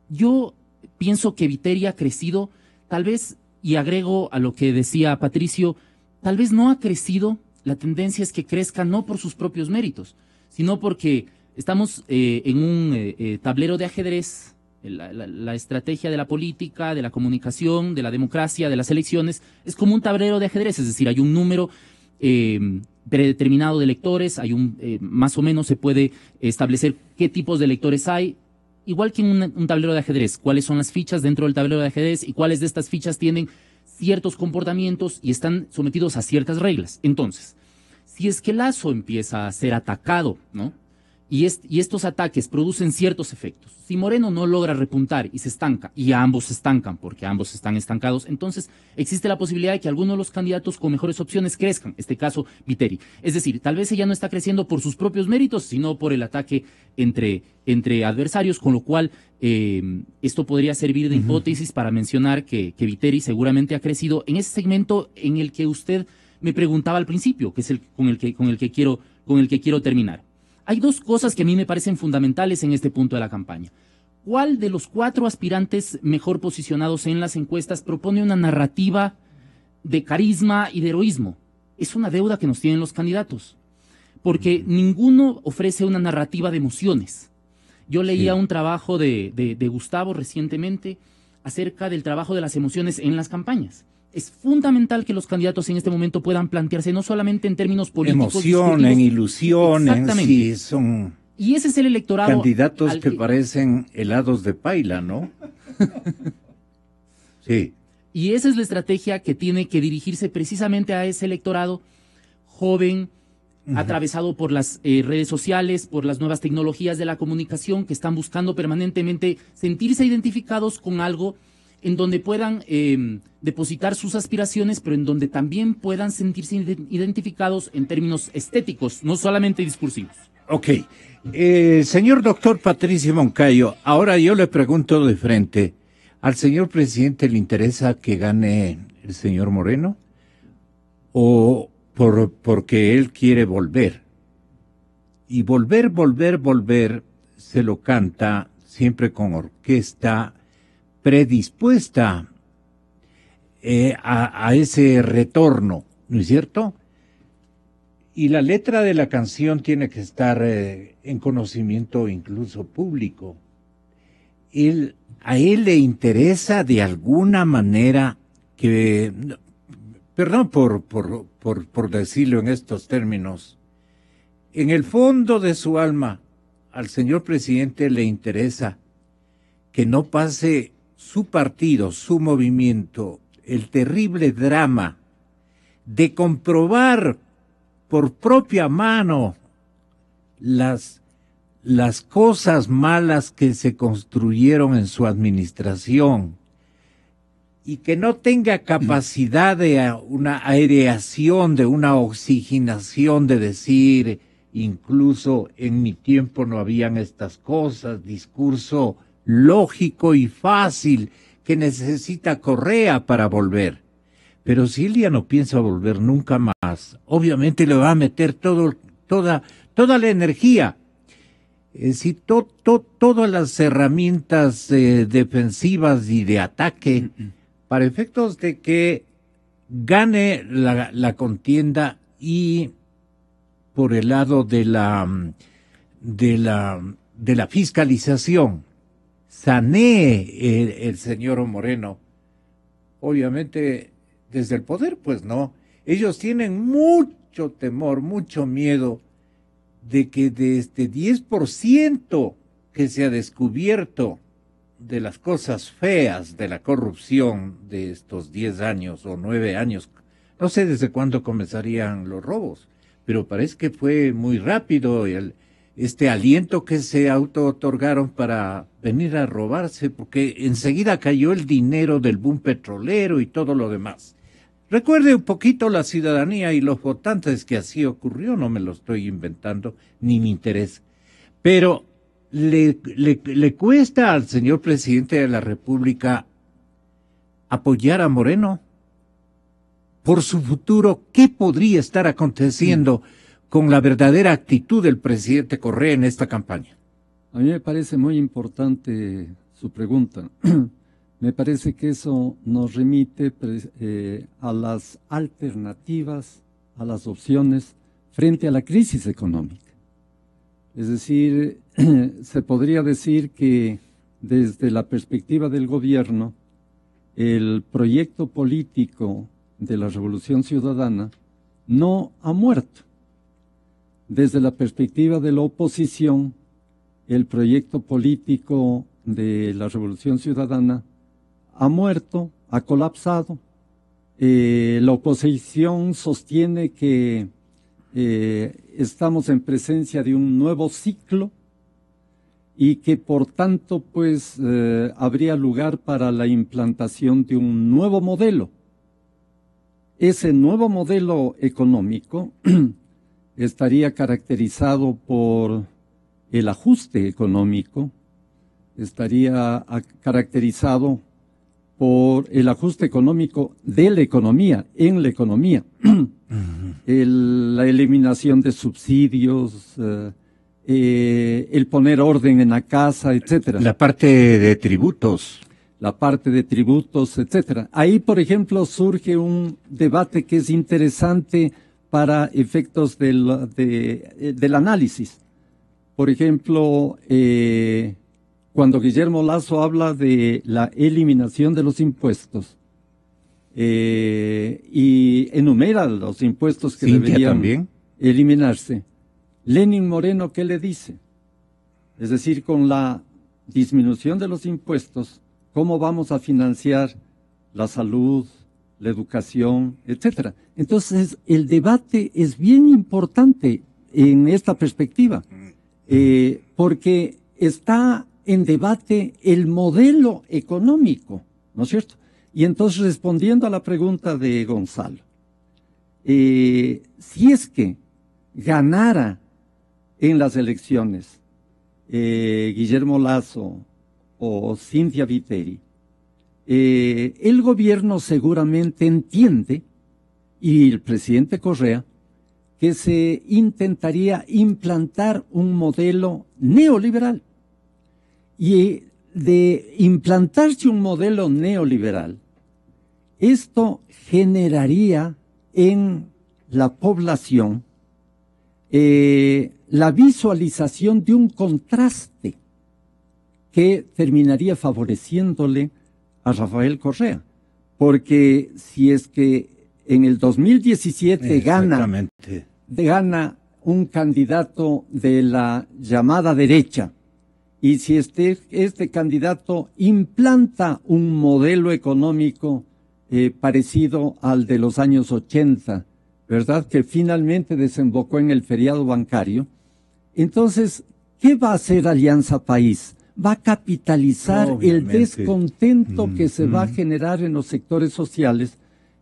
yo pienso que Viteri ha crecido, tal vez, y agrego a lo que decía Patricio, tal vez no ha crecido, la tendencia es que crezca no por sus propios méritos, sino porque estamos en un tablero de ajedrez. La estrategia de la política, de la comunicación, de la democracia, de las elecciones, es como un tablero de ajedrez, es decir, hay un número predeterminado de electores, hay más o menos se puede establecer qué tipos de electores hay, igual que en un tablero de ajedrez, cuáles son las fichas dentro del tablero de ajedrez y cuáles de estas fichas tienen ciertos comportamientos y están sometidos a ciertas reglas. Entonces, si es que Lasso empieza a ser atacado, ¿no? Y estos ataques producen ciertos efectos. Si Moreno no logra repuntar y se estanca, y ambos se estancan porque ambos están estancados, entonces existe la posibilidad de que algunos de los candidatos con mejores opciones crezcan, en este caso Viteri. Es decir, tal vez ella no está creciendo por sus propios méritos, sino por el ataque entre adversarios, con lo cual esto podría servir de hipótesis para mencionar que Viteri seguramente ha crecido en ese segmento en el que usted me preguntaba al principio, que es el con el que quiero terminar. Hay dos cosas que a mí me parecen fundamentales en este punto de la campaña. ¿Cuál de los 4 aspirantes mejor posicionados en las encuestas propone una narrativa de carisma y de heroísmo. Es una deuda que nos tienen los candidatos, porque ninguno ofrece una narrativa de emociones. Yo leía un trabajo de Gustavo recientemente acerca del trabajo de las emociones en las campañas. Es fundamental que los candidatos en este momento puedan plantearse no solamente en términos políticos. Emoción, en ilusión, exactamente. son y ese es el electorado. Candidatos que parecen helados de paila, ¿no? Sí. Y esa es la estrategia que tiene que dirigirse precisamente a ese electorado joven, atravesado por las redes sociales, por las nuevas tecnologías de la comunicación, que están buscando permanentemente sentirse identificados con algo en donde puedan depositar sus aspiraciones, pero en donde también puedan sentirse identificados en términos estéticos, no solamente discursivos. Ok. Señor doctor Patricio Moncayo, ahora yo le pregunto de frente, ¿al señor presidente le interesa que gane el señor Moreno? ¿O porque él quiere volver? Y volver, se lo canta siempre con orquesta predispuesta a ese retorno, ¿no es cierto? Y la letra de la canción tiene que estar en conocimiento incluso público. A él le interesa de alguna manera que, perdón por decirlo en estos términos, en el fondo de su alma, al señor presidente le interesa que no pase su partido, su movimiento, el terrible drama de comprobar por propia mano las cosas malas que se construyeron en su administración y que no tenga capacidad de una aireación, de una oxigenación, de decir, incluso en mi tiempo no habían estas cosas, discurso lógico y fácil que necesita Correa para volver. Pero si él ya no piensa volver nunca más, obviamente le va a meter toda la energía, todas las herramientas defensivas y de ataque para efectos de que gane la contienda y por el lado de la fiscalización sanee el señor Moreno. Obviamente desde el poder, pues no. Ellos tienen mucho temor, mucho miedo de que de este 10% que se ha descubierto de las cosas feas de la corrupción de estos 10 años o 9 años, no sé desde cuándo comenzarían los robos, pero parece que fue muy rápido este aliento que se auto-otorgaron para venir a robarse, porque enseguida cayó el dinero del boom petrolero y todo lo demás. Recuerde un poquito la ciudadanía y los votantes que así ocurrió, no me lo estoy inventando, ni me interesa. Pero le cuesta al señor presidente de la República apoyar a Moreno por su futuro. ¿Qué podría estar aconteciendo con la verdadera actitud del presidente Correa en esta campaña? A mí me parece muy importante su pregunta. Me parece que eso nos remite a las alternativas, a las opciones frente a la crisis económica. Es decir, se podría decir que desde la perspectiva del gobierno, el proyecto político de la Revolución Ciudadana no ha muerto. Desde la perspectiva de la oposición, el proyecto político de la Revolución Ciudadana ha muerto, ha colapsado. La oposición sostiene que estamos en presencia de un nuevo ciclo y que por tanto pues habría lugar para la implantación de un nuevo modelo. Ese nuevo modelo económico estaría caracterizado por el ajuste económico, estaría caracterizado por el ajuste económico de la economía, en la economía, la eliminación de subsidios, el poner orden en la casa, etcétera. La parte de tributos. la parte de tributos, etcétera. Ahí, por ejemplo, surge un debate que es interesante para efectos del análisis. Por ejemplo, cuando Guillermo Lasso habla de la eliminación de los impuestos y enumera los impuestos que deberían eliminarse, Lenín Moreno, ¿qué le dice? Es decir, con la disminución de los impuestos, ¿cómo vamos a financiar la salud, la educación, etcétera? Entonces, el debate es bien importante en esta perspectiva, porque está en debate el modelo económico, ¿no es cierto? Y entonces, respondiendo a la pregunta de Gonzalo, si es que ganara en las elecciones Guillermo Lasso o Cynthia Viteri, el gobierno seguramente entiende, y el presidente Correa, que se intentaría implantar un modelo neoliberal. Y de implantarse un modelo neoliberal, esto generaría en la población la visualización de un contraste que terminaría favoreciéndole a Rafael Correa, porque si es que en el 2017 gana un candidato de la llamada derecha, y si este candidato implanta un modelo económico parecido al de los años 80, ¿verdad?, que finalmente desembocó en el feriado bancario, entonces, ¿qué va a hacer Alianza País? Va a capitalizar el descontento que se va a generar en los sectores sociales,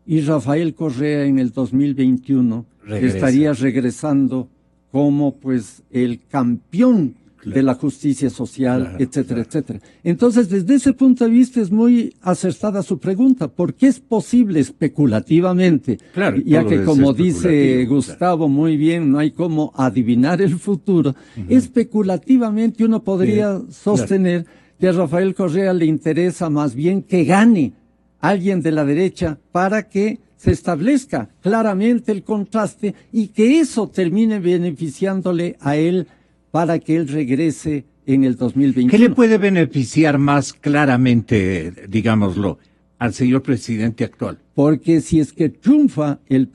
y Rafael Correa en el 2021 estaría regresando como pues el campeón de la justicia social, etcétera, etcétera. Entonces, desde ese punto de vista es muy acertada su pregunta, porque es posible especulativamente, ya que como dice Gustavo muy bien, no hay cómo adivinar el futuro, especulativamente uno podría sostener que a Rafael Correa le interesa más bien que gane alguien de la derecha para que se establezca claramente el contraste y que eso termine beneficiándole a él para que él regrese en el 2021. ¿Qué le puede beneficiar más claramente, digámoslo, al señor presidente actual? Porque si es que triunfa el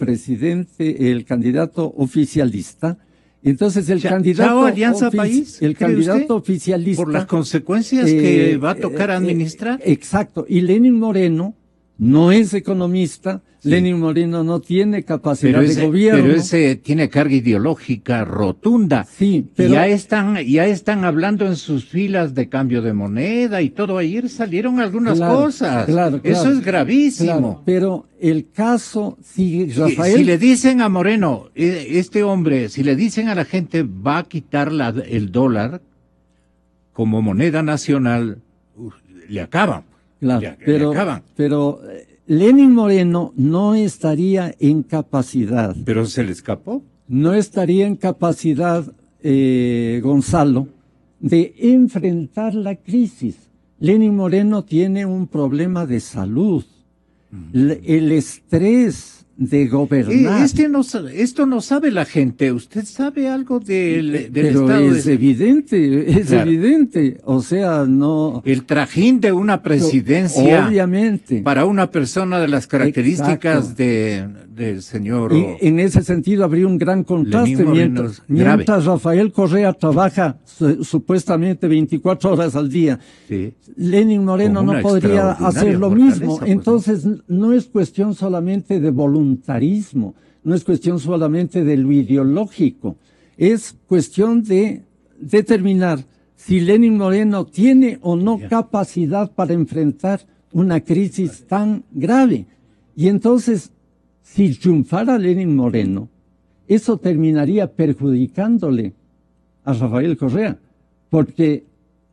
candidato oficialista, entonces el candidato Alianza País, el candidato oficialista, por las consecuencias que va a tocar administrar. Exacto. Y Lenín Moreno no es economista. Lenín Moreno no tiene capacidad de gobierno. Pero ese tiene carga ideológica rotunda. Sí, pero ya están hablando en sus filas de cambio de moneda y todo. Ayer salieron algunas cosas. Claro, eso es gravísimo. Claro, pero el caso, si le dicen a Moreno, este hombre, si le dicen a la gente va a quitar el dólar como moneda nacional, le acaban. Claro, pero Lenín Moreno no estaría en capacidad. ¿Pero se le escapó? No estaría en capacidad, Gonzalo, de enfrentar la crisis. Lenín Moreno tiene un problema de salud. El estrés de gobernar. Esto no sabe la gente. ¿Usted sabe algo del pero estado? Es evidente. O sea, no. El trajín de una presidencia. Obviamente. Para una persona de las características del señor. Y en ese sentido habría un gran contraste. Mientras Rafael Correa trabaja supuestamente 24 horas al día, Lenín Moreno no podría hacer lo mismo. Entonces, no es cuestión solamente de voluntarismo, no es cuestión solamente de lo ideológico, es cuestión de determinar si Lenín Moreno tiene o no capacidad para enfrentar una crisis tan grave. Y entonces, si triunfara Lenín Moreno, eso terminaría perjudicándole a Rafael Correa, porque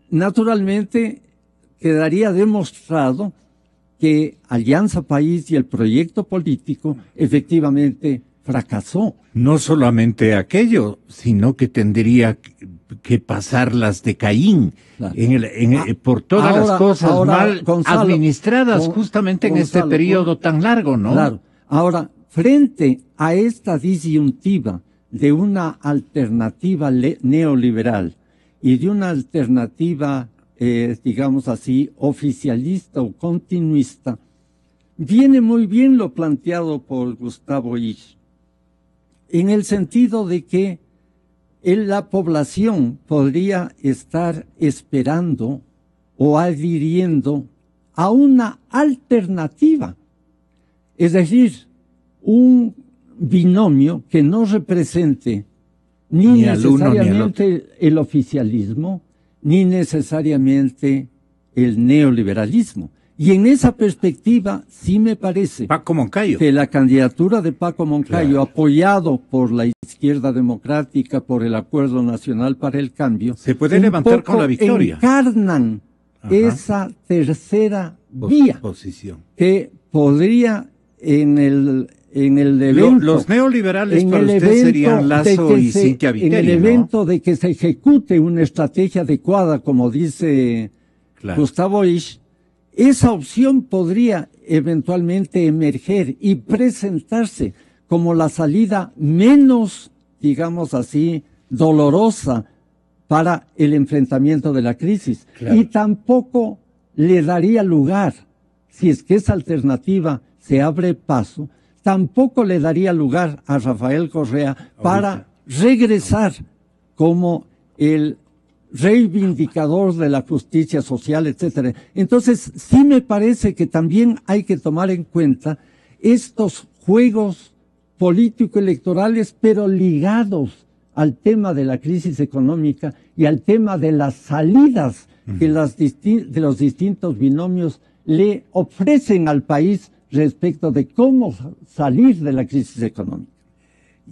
naturalmente quedaría demostrado que Alianza País y el proyecto político efectivamente fracasó. No solamente aquello, sino que que pasar las de Caín, Claro. por todas las cosas mal Gonzalo, administradas justamente en este periodo tan largo, ¿no? Claro. Ahora, frente a esta disyuntiva de una alternativa neoliberal y de una alternativa, digamos así, oficialista o continuista, viene muy bien lo planteado por Gustavo Isch, en el sentido de que la población podría estar esperando o adhiriendo a una alternativa, es decir, un binomio que no represente ni necesariamente el oficialismo, ni necesariamente el neoliberalismo. Y en esa perspectiva sí me parece Paco Moncayo, que la candidatura de Paco Moncayo, claro, apoyado por la izquierda democrática, por el Acuerdo Nacional para el Cambio, se puede levantar con la victoria. Encarnan esa tercera vía posición que podría en el evento, los neoliberales para usted serían Lazo y Cintia Viteri, en el evento de que se ejecute una estrategia adecuada, como dice Gustavo Isch, esa opción podría eventualmente emerger y presentarse como la salida menos, digamos así, dolorosa para el enfrentamiento de la crisis. Claro. Y tampoco le daría lugar, si es que esa alternativa se abre paso, tampoco le daría lugar a Rafael Correa para regresar como el reivindicador de la justicia social, etcétera. Entonces, sí me parece que también hay que tomar en cuenta estos juegos político-electorales, pero ligados al tema de la crisis económica y al tema de las salidas que de los distintos binomios le ofrecen al país respecto de cómo salir de la crisis económica.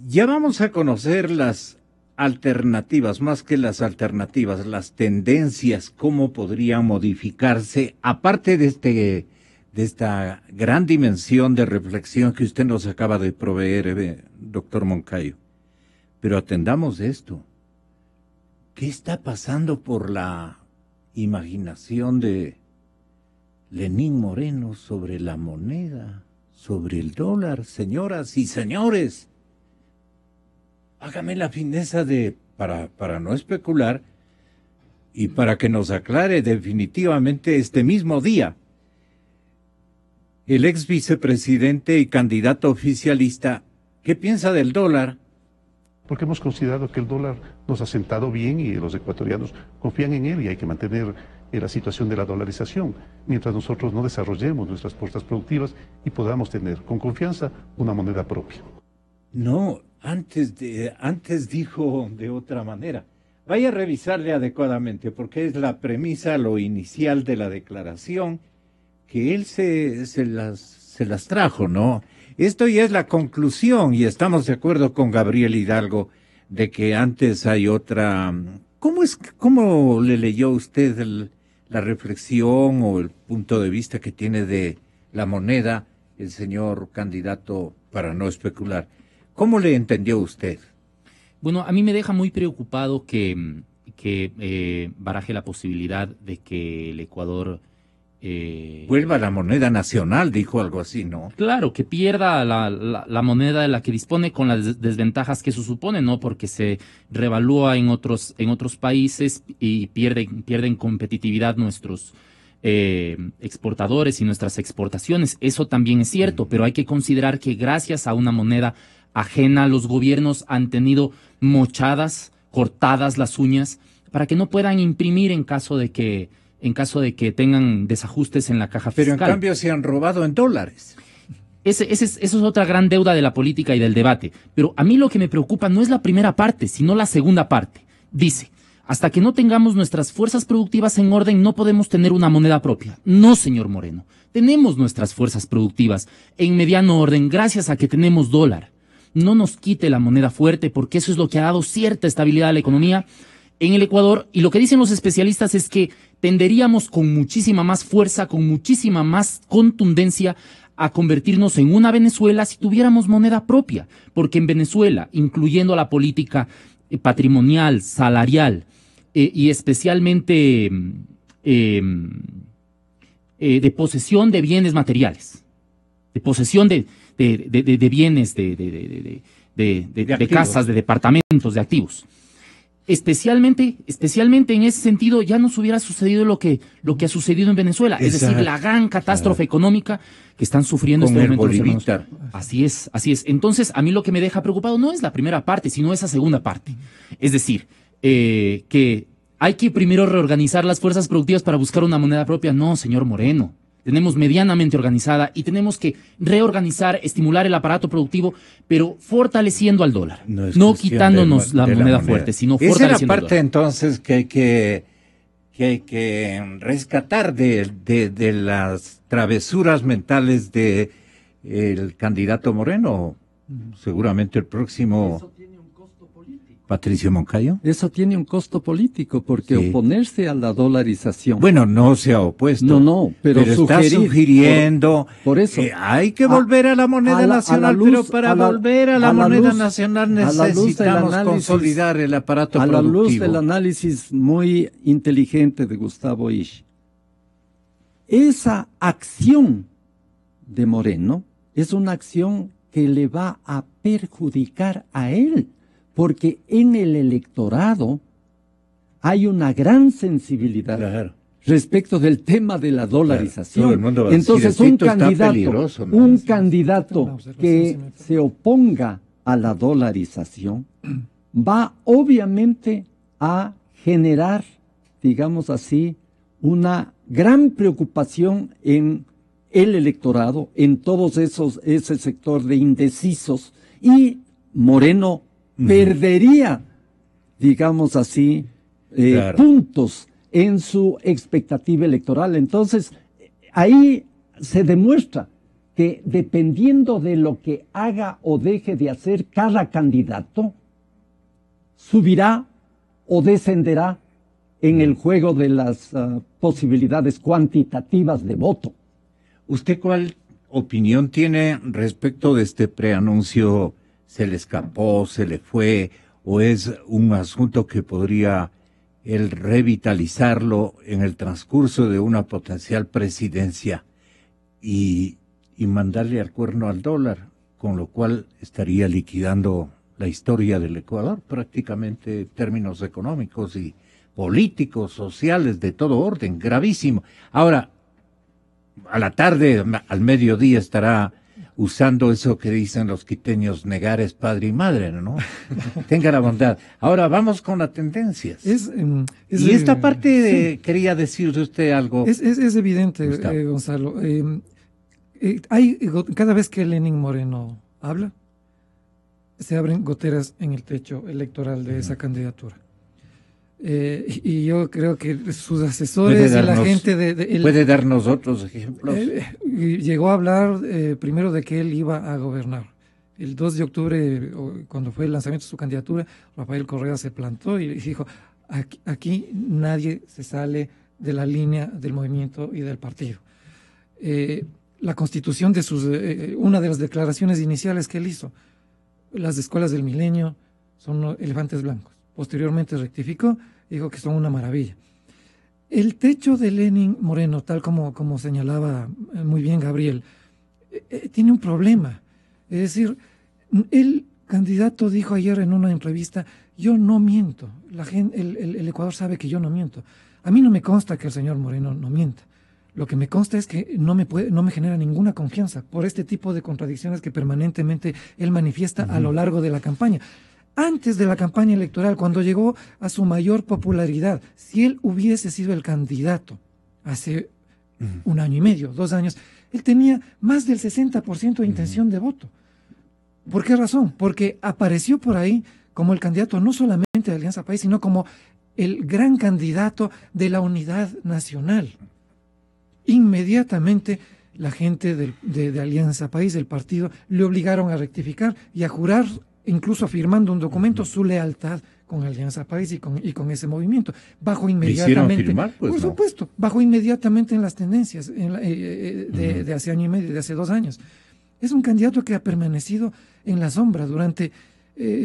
Ya vamos a conocer las alternativas, más que las alternativas, las tendencias, cómo podrían modificarse, aparte de esta gran dimensión de reflexión que usted nos acaba de proveer, doctor Moncayo. Pero atendamos esto. ¿Qué está pasando por la imaginación de Lenín Moreno sobre la moneda, sobre el dólar, señoras y señores? Hágame la fineza para no especular y para que nos aclare definitivamente este mismo día. El ex vicepresidente y candidato oficialista, ¿qué piensa del dólar? Porque hemos considerado que el dólar nos ha sentado bien y los ecuatorianos confían en él y hay que mantener la situación de la dolarización, mientras nosotros no desarrollemos nuestras fuerzas productivas y podamos tener con confianza una moneda propia. No, antes dijo de otra manera. Vaya a revisarle adecuadamente, porque es la premisa, lo inicial de la declaración, que él se las trajo, ¿no? Esto ya es la conclusión, y estamos de acuerdo con Gabriel Hidalgo, de que antes hay otra... ¿Cómo le leyó usted la reflexión o el punto de vista que tiene de la moneda el señor candidato, para no especular? ¿Cómo le entendió usted? Bueno, a mí me deja muy preocupado que baraje la posibilidad de que el Ecuador... vuelva a la moneda nacional, dijo algo así, ¿no? Claro, que pierda la moneda de la que dispone con las desventajas que eso supone, ¿no? Porque se revalúa en otros países y pierden competitividad nuestros exportadores y nuestras exportaciones. Eso también es cierto, pero hay que considerar que gracias a una moneda ajena, los gobiernos han tenido cortadas las uñas, para que no puedan imprimir en caso de que tengan desajustes en la caja fiscal. Pero en cambio se han robado en dólares. Esa es otra gran deuda de la política y del debate. Pero a mí lo que me preocupa no es la primera parte, sino la segunda parte. Dice, hasta que no tengamos nuestras fuerzas productivas en orden, no podemos tener una moneda propia. No, señor Moreno. Tenemos nuestras fuerzas productivas en mediano orden gracias a que tenemos dólar. No nos quite la moneda fuerte, porque eso es lo que ha dado cierta estabilidad a la economía en el Ecuador, y lo que dicen los especialistas es que tenderíamos con muchísima más fuerza, con muchísima más contundencia a convertirnos en una Venezuela si tuviéramos moneda propia, porque en Venezuela, incluyendo la política patrimonial, salarial y especialmente de posesión de bienes materiales, de posesión de bienes, de casas, de departamentos, de activos. Especialmente en ese sentido ya nos hubiera sucedido lo que ha sucedido en Venezuela, es decir, la gran catástrofe económica que están sufriendo en este momento los hermanos. Así es. Entonces, a mí lo que me deja preocupado no es la primera parte, sino esa segunda parte. Es decir, que hay que primero reorganizar las fuerzas productivas para buscar una moneda propia. No, señor Moreno. Tenemos medianamente organizada y tenemos que reorganizar, estimular el aparato productivo, pero fortaleciendo al dólar. No quitándonos la moneda fuerte, sino fortaleciendo. Esa es la parte entonces que hay que rescatar de las travesuras mentales de el candidato Moreno, seguramente el próximo Patricio Moncayo. Eso tiene un costo político, porque oponerse a la dolarización. Bueno, no se ha opuesto. No, pero está sugiriendo. Por eso. Hay que volver a la moneda nacional, pero para volver a la moneda nacional necesitamos consolidar el aparato productivo. A la luz del análisis muy inteligente de Gustavo Isch, esa acción de Moreno es una acción que le va a perjudicar a él, porque en el electorado hay una gran sensibilidad respecto del tema de la dolarización. Entonces, un candidato que se oponga a la dolarización va obviamente a generar, digamos así, una gran preocupación en el electorado, en todos ese sector de indecisos, y Moreno perdería, digamos así, puntos en su expectativa electoral. Entonces, ahí se demuestra que dependiendo de lo que haga o deje de hacer cada candidato, subirá o descenderá en el juego de las posibilidades cuantitativas de voto. ¿Usted cuál opinión tiene respecto de este preanuncio? ¿Se le escapó, se le fue, o es un asunto que podría él revitalizarlo en el transcurso de una potencial presidencia y mandarle al cuerno al dólar, con lo cual estaría liquidando la historia del Ecuador prácticamente en términos económicos y políticos, sociales, de todo orden? Gravísimo. Ahora, a la tarde, al mediodía, estará usando eso que dicen los quiteños: negar es padre y madre, ¿no? Tenga la bondad. Ahora vamos con las tendencias. Y esta parte, quería decir usted algo. Es evidente, Gonzalo. Cada vez que Lenín Moreno habla, se abren goteras en el techo electoral de esa candidatura. Y yo creo que sus asesores y la gente ¿Puede darnos otros ejemplos? Llegó a hablar primero de que él iba a gobernar. El 2 de octubre, cuando fue el lanzamiento de su candidatura, Rafael Correa se plantó y dijo: aquí nadie se sale de la línea del movimiento y del partido. La constitución de una de las declaraciones iniciales que él hizo: las escuelas del milenio son elefantes blancos. Posteriormente rectificó, dijo que son una maravilla. El techo de Lenín Moreno, tal como señalaba muy bien Gabriel, tiene un problema. Es decir, el candidato dijo ayer en una entrevista: yo no miento. El Ecuador sabe que yo no miento. A mí no me consta que el señor Moreno no mienta. Lo que me consta es que no me genera ninguna confianza por este tipo de contradicciones que permanentemente él manifiesta a lo largo de la campaña. Antes de la campaña electoral, cuando llegó a su mayor popularidad, si él hubiese sido el candidato hace un año y medio, 2 años, él tenía más del 60% de intención de voto. ¿Por qué razón? Porque apareció por ahí como el candidato no solamente de Alianza País, sino como el gran candidato de la unidad nacional. Inmediatamente la gente de Alianza País, del partido, le obligaron a rectificar y a jurar, incluso firmando un documento, su lealtad con Alianza País y con ese movimiento. Bajó inmediatamente, firmar, pues, por supuesto, bajó inmediatamente en las tendencias de hace año y medio, de hace 2 años. Es un candidato que ha permanecido en la sombra durante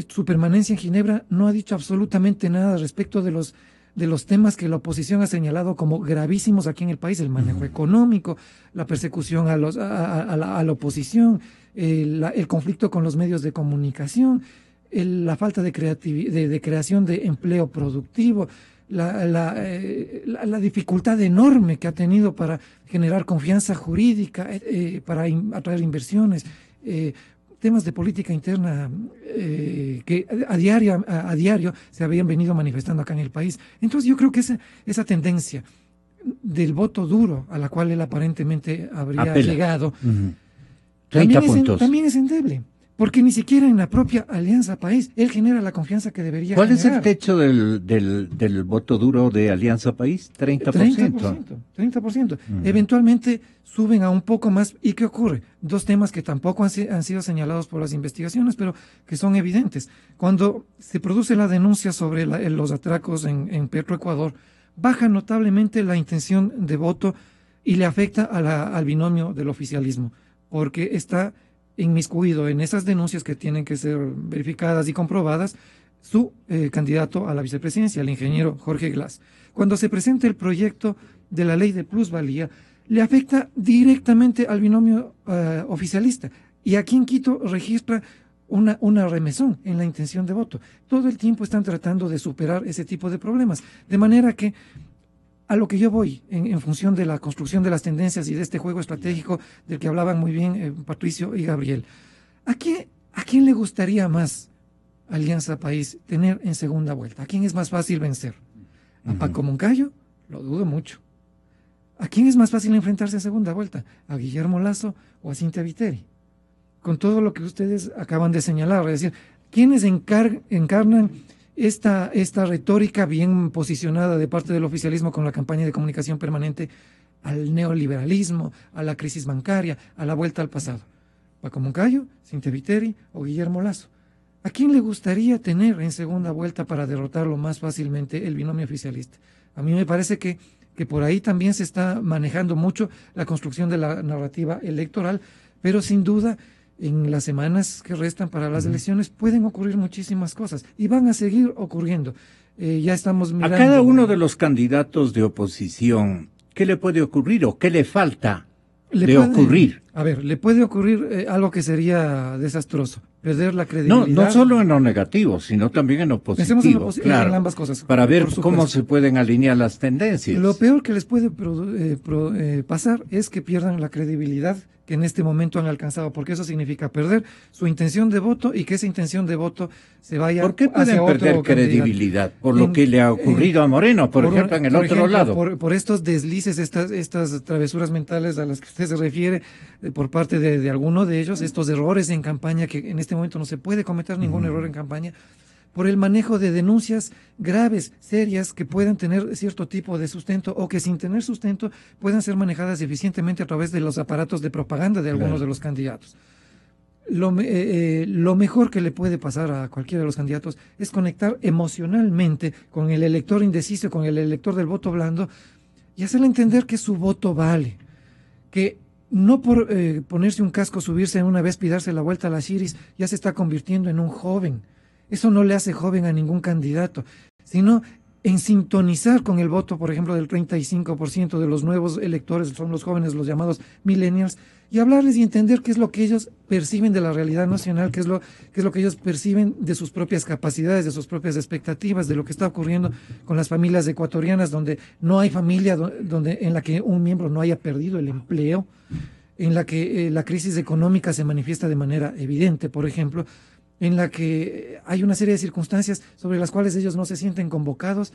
su permanencia en Ginebra no ha dicho absolutamente nada respecto de los temas que la oposición ha señalado como gravísimos aquí en el país: el manejo económico, la persecución a la oposición, el conflicto con los medios de comunicación, la falta de creación de empleo productivo, la dificultad enorme que ha tenido para generar confianza jurídica, para atraer inversiones, temas de política interna que a diario se habían venido manifestando acá en el país. Entonces yo creo que esa tendencia del voto duro a la cual él aparentemente habría llegado, 30 puntos. También es endeble. Porque ni siquiera en la propia Alianza País él genera la confianza que debería generar. ¿Cuál es el techo del voto duro de Alianza País? 30%. 30%. Eventualmente suben a un poco más. ¿Y qué ocurre? Dos temas que tampoco han sido señalados por las investigaciones, pero que son evidentes. Cuando se produce la denuncia sobre los atracos en Petroecuador, baja notablemente la intención de voto y le afecta al binomio del oficialismo, porque está inmiscuido en esas denuncias que tienen que ser verificadas y comprobadas su candidato a la vicepresidencia, el ingeniero Jorge Glass. Cuando se presenta el proyecto de la ley de plusvalía, le afecta directamente al binomio oficialista. Y aquí en Quito registra una remesón en la intención de voto. Todo el tiempo están tratando de superar ese tipo de problemas. De manera que a lo que yo voy, en función de la construcción de las tendencias y de este juego estratégico del que hablaban muy bien Patricio y Gabriel, ¿a quién le gustaría más, Alianza País, tener en segunda vuelta? ¿A quién es más fácil vencer? ¿A Paco Moncayo? Lo dudo mucho. ¿A quién es más fácil enfrentarse en segunda vuelta? ¿A Guillermo Lasso o a Cintia Viteri? Con todo lo que ustedes acaban de señalar, es decir, ¿quiénes encarnan esta retórica bien posicionada de parte del oficialismo con la campaña de comunicación permanente al neoliberalismo, a la crisis bancaria, a la vuelta al pasado? ¿Paco Moncayo, Cintia Viteri o Guillermo Lasso? ¿A quién le gustaría tener en segunda vuelta para derrotarlo más fácilmente el binomio oficialista? A mí me parece que por ahí también se está manejando mucho la construcción de la narrativa electoral, pero sin duda en las semanas que restan para las elecciones pueden ocurrir muchísimas cosas y van a seguir ocurriendo. Ya estamos mirando... A cada uno de los candidatos de oposición, ¿qué le puede ocurrir o qué le falta ocurrir? A ver, le puede ocurrir algo que sería desastroso: perder la credibilidad. No solo en lo negativo, sino también en lo positivo. Claro, en ambas cosas. Para ver cómo se pueden alinear las tendencias. Lo peor que les puede pasar es que pierdan la credibilidad que en este momento han alcanzado, porque eso significa perder su intención de voto y que esa intención de voto se vaya hacia otro candidato. ¿Por qué pueden perder credibilidad? Por lo que le ha ocurrido a Moreno, por ejemplo, en el otro lado. Por estos deslices, estas travesuras mentales a las que usted se refiere por parte de alguno de ellos, estos errores en campaña, que en este momento no se puede cometer ningún error en campaña, por el manejo de denuncias graves, serias, que puedan tener cierto tipo de sustento o que sin tener sustento puedan ser manejadas eficientemente a través de los aparatos de propaganda de algunos de los candidatos. Lo mejor que le puede pasar a cualquiera de los candidatos es conectar emocionalmente con el elector indeciso, con el elector del voto blando, y hacerle entender que su voto vale, que no por ponerse un casco, subirse en una vez y darse la vuelta a la Chiris, ya se está convirtiendo en un joven. Eso no le hace joven a ningún candidato, sino en sintonizar con el voto, por ejemplo, del 35% de los nuevos electores, son los jóvenes, los llamados millennials, y hablarles y entender qué es lo que ellos perciben de la realidad nacional, qué es lo que ellos perciben de sus propias capacidades, de sus propias expectativas, de lo que está ocurriendo con las familias ecuatorianas, donde no hay familia en la que un miembro no haya perdido el empleo, en la que la crisis económica se manifiesta de manera evidente, por ejemplo, en la que hay una serie de circunstancias sobre las cuales ellos no se sienten convocados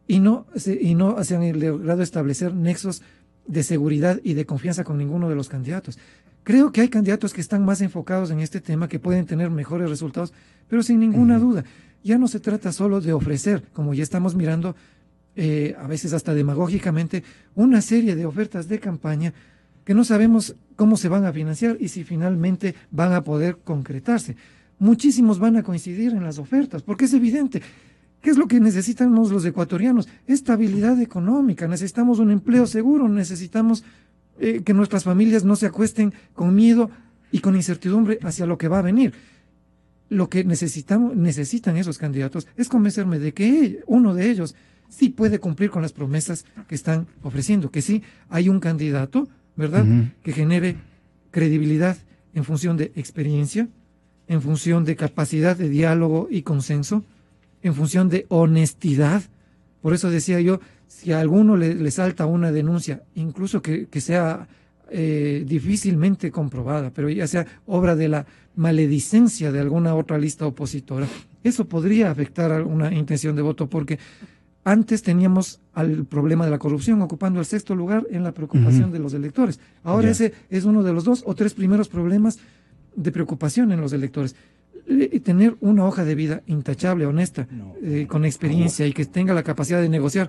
y no se han logrado establecer nexos de seguridad y de confianza con ninguno de los candidatos. Creo que hay candidatos que están más enfocados en este tema, que pueden tener mejores resultados, pero sin ninguna duda, ya no se trata solo de ofrecer, como ya estamos mirando, a veces hasta demagógicamente, una serie de ofertas de campaña que no sabemos cómo se van a financiar y si finalmente van a poder concretarse. Muchísimos van a coincidir en las ofertas, porque es evidente. ¿Qué es lo que necesitamos los ecuatorianos? Estabilidad económica, necesitamos un empleo seguro, necesitamos que nuestras familias no se acuesten con miedo y con incertidumbre hacia lo que va a venir. lo que necesitan esos candidatos es convencerme de que uno de ellos sí puede cumplir con las promesas que están ofreciendo, que sí hay un candidato, ¿verdad?, que genere credibilidad en función de experiencia, en función de capacidad de diálogo y consenso, en función de honestidad. Por eso decía yo, si a alguno le salta una denuncia, incluso que sea difícilmente comprobada, pero ya sea obra de la maledicencia de alguna otra lista opositora, eso podría afectar a una intención de voto, porque antes teníamos al problema de la corrupción ocupando el 6º lugar en la preocupación de los electores. Ahora ese es uno de los 2 o 3 primeros problemas de preocupación en los electores. Tener una hoja de vida intachable, honesta, con experiencia y que tenga la capacidad de negociar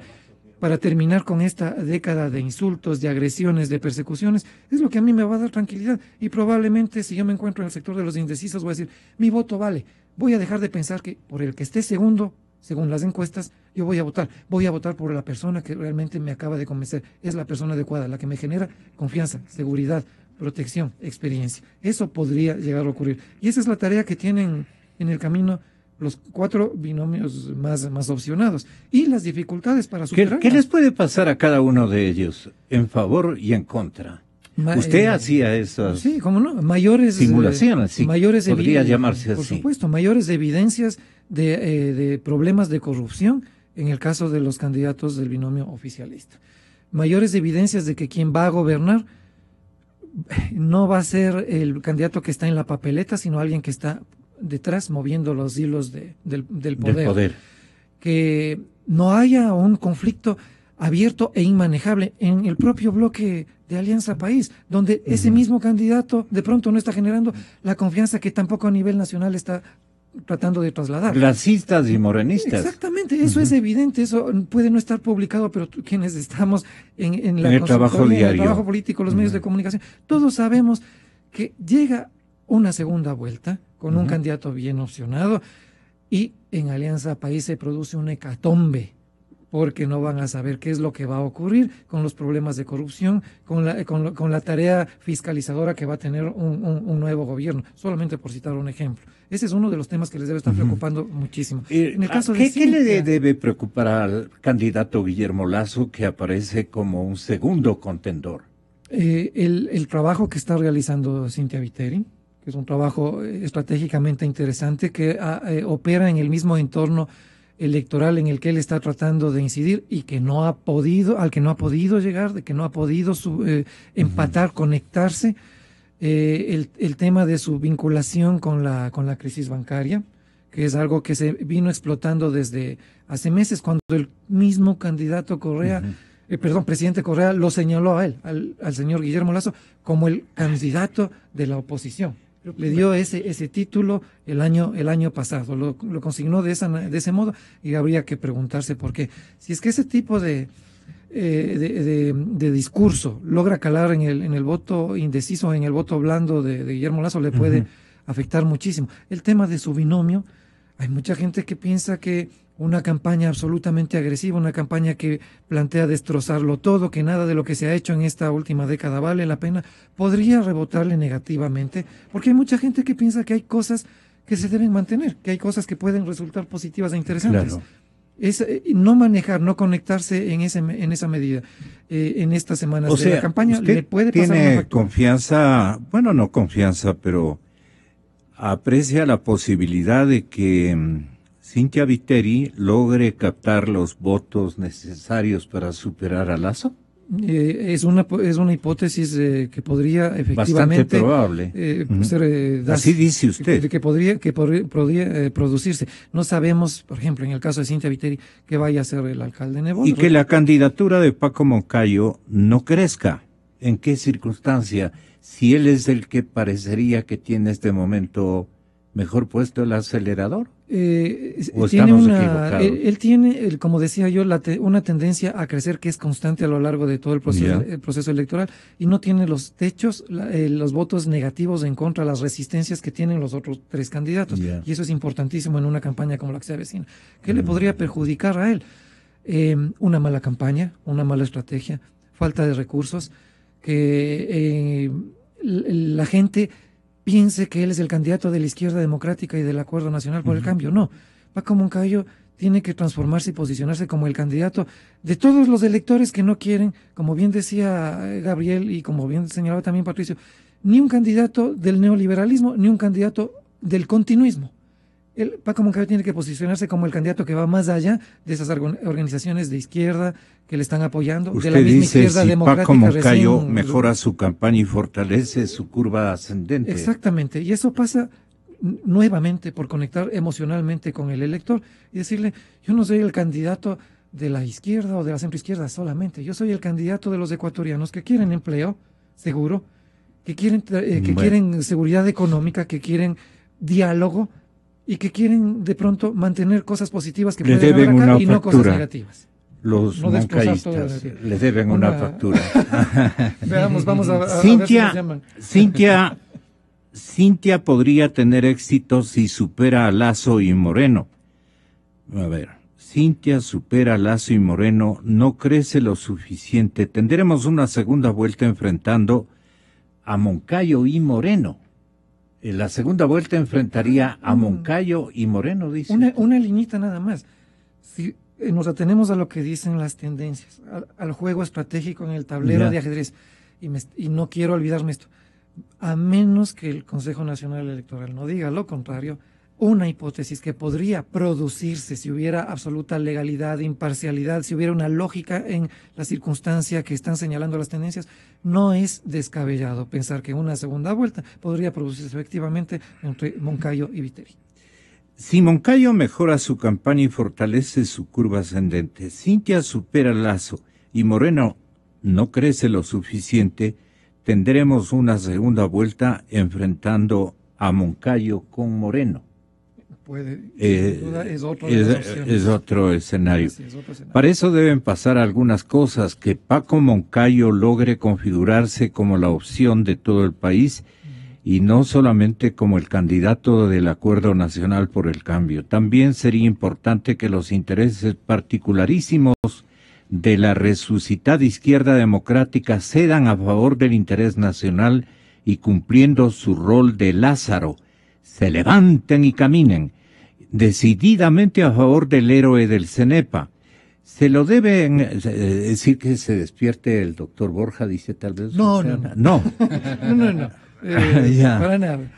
para terminar con esta década de insultos, de agresiones, de persecuciones, es lo que a mí me va a dar tranquilidad. Y probablemente si yo me encuentro en el sector de los indecisos voy a decir, mi voto vale. Voy a dejar de pensar que por el que esté segundo, según las encuestas, yo voy a votar. Voy a votar por la persona que realmente me acaba de convencer. Es la persona adecuada, la que me genera confianza, seguridad, protección, experiencia. Eso podría llegar a ocurrir. Y esa es la tarea que tienen en el camino los 4 binomios más opcionados y las dificultades para superarlas. ¿Qué les puede pasar a cada uno de ellos en favor y en contra? Usted hacía esas sí, ¿cómo no? Mayores simulaciones, sí, podría llamarse por así. Por supuesto, mayores evidencias de problemas de corrupción en el caso de los candidatos del binomio oficialista. Mayores evidencias de que quien va a gobernar no va a ser el candidato que está en la papeleta, sino alguien que está detrás moviendo los hilos del poder. Que no haya un conflicto abierto e inmanejable en el propio bloque de Alianza País, donde ese mismo candidato de pronto no está generando la confianza que tampoco a nivel nacional está tratando de trasladar. Racistas y morenistas. Exactamente, eso es evidente, eso puede no estar publicado, pero quienes estamos en el trabajo diario, en el trabajo político, los medios de comunicación, todos sabemos que llega una segunda vuelta con un candidato bien opcionado y en Alianza País se produce un hecatombe, porque no van a saber qué es lo que va a ocurrir con los problemas de corrupción, con la tarea fiscalizadora que va a tener un nuevo gobierno, solamente por citar un ejemplo. Ese es uno de los temas que les debe estar preocupando muchísimo. En el caso ¿Qué le debe preocupar al candidato Guillermo Lasso, que aparece como un segundo contendor? El trabajo que está realizando Cynthia Viteri, que es un trabajo estratégicamente interesante, que opera en el mismo entorno electoral en el que él está tratando de incidir y que no ha podido, al que no ha podido llegar, de que no ha podido empatar, conectarse, el tema de su vinculación con la crisis bancaria, que es algo que se vino explotando desde hace meses, cuando el mismo candidato Correa, presidente Correa, lo señaló a él, al señor Guillermo Lasso, como el candidato de la oposición. Le dio ese título el año pasado, lo consignó de ese modo, y habría que preguntarse por qué. Si es que ese tipo de discurso logra calar en el voto indeciso, en el voto blando de Guillermo Lasso, le puede afectar muchísimo. El tema de su binomio, hay mucha gente que piensa que una campaña absolutamente agresiva, una campaña que plantea destrozarlo todo, que nada de lo que se ha hecho en esta última década vale la pena, podría rebotarle negativamente, porque hay mucha gente que piensa que hay cosas que se deben mantener, que hay cosas que pueden resultar positivas e interesantes. Claro. Es no manejar, no conectarse en esa medida. En estas semanas de la campaña le puede pasar una factura. Confianza, bueno, no confianza, pero aprecia la posibilidad de que Cynthia Viteri logre captar los votos necesarios para superar a Lasso. Es una hipótesis que podría efectivamente bastante probable ser, así dice usted, que podría producirse. No sabemos, por ejemplo, en el caso de Cynthia Viteri, que vaya a ser el alcalde Nebot. Y que la candidatura de Paco Moncayo no crezca. ¿En qué circunstancia? Si él es el que parecería que tiene en este momento mejor puesto el acelerador. ¿O estamos equivocados? Él tiene, como decía yo, una tendencia a crecer que es constante a lo largo de todo el proceso electoral, y no tiene los techos, los votos negativos en contra, las resistencias que tienen los otros 3 candidatos. Y eso es importantísimo en una campaña como la que se avecina. ¿Qué le podría perjudicar a él? Una mala campaña, una mala estrategia, falta de recursos, que la gente piense que él es el candidato de la izquierda democrática y del Acuerdo Nacional por el Cambio. No, Paco Moncayo tiene que transformarse y posicionarse como el candidato de todos los electores que no quieren, como bien decía Gabriel y como bien señalaba también Patricio, ni un candidato del neoliberalismo, ni un candidato del continuismo. Paco Moncayo tiene que posicionarse como el candidato que va más allá de esas organizaciones de izquierda que le están apoyando. Usted de la misma dice, izquierda si democrática. Paco Moncayo mejora su campaña y fortalece su curva ascendente. Exactamente, y eso pasa nuevamente por conectar emocionalmente con el elector y decirle, yo no soy el candidato de la izquierda o de la centroizquierda solamente, yo soy el candidato de los ecuatorianos que quieren empleo seguro, que quieren seguridad económica, que quieren diálogo y que quieren de pronto mantener cosas positivas que pueden haber acá y no cosas negativas. Los moncayistas le deben una factura. Veamos, vamos a ver si nos llaman. Cintia podría tener éxito si supera a Lasso y Moreno. A ver, Cintia supera a Lasso y Moreno, no crece lo suficiente. Tendremos una segunda vuelta enfrentando a Moncayo y Moreno. En la segunda vuelta enfrentaría a Moncayo y Moreno, dice. Una liñita nada más. Si nos atenemos a lo que dicen las tendencias, al juego estratégico en el tablero de ajedrez, y no quiero olvidarme esto, a menos que el Consejo Nacional Electoral no diga lo contrario, una hipótesis que podría producirse si hubiera absoluta legalidad, imparcialidad, si hubiera una lógica en la circunstancia que están señalando las tendencias, no es descabellado pensar que una segunda vuelta podría producirse efectivamente entre Moncayo y Viteri. Si Moncayo mejora su campaña y fortalece su curva ascendente, Cintia supera a Lasso y Moreno no crece lo suficiente, tendremos una segunda vuelta enfrentando a Moncayo con Moreno. Es otro escenario. Para eso deben pasar algunas cosas, que Paco Moncayo logre configurarse como la opción de todo el país y no solamente como el candidato del Acuerdo Nacional por el Cambio. También sería importante que los intereses particularísimos de la resucitada izquierda democrática cedan a favor del interés nacional y, cumpliendo su rol de Lázaro, se levanten y caminen decididamente a favor del héroe del CENEPA. Se lo deben decir que se despierte el doctor Borja, dice tal vez. No. Para nada.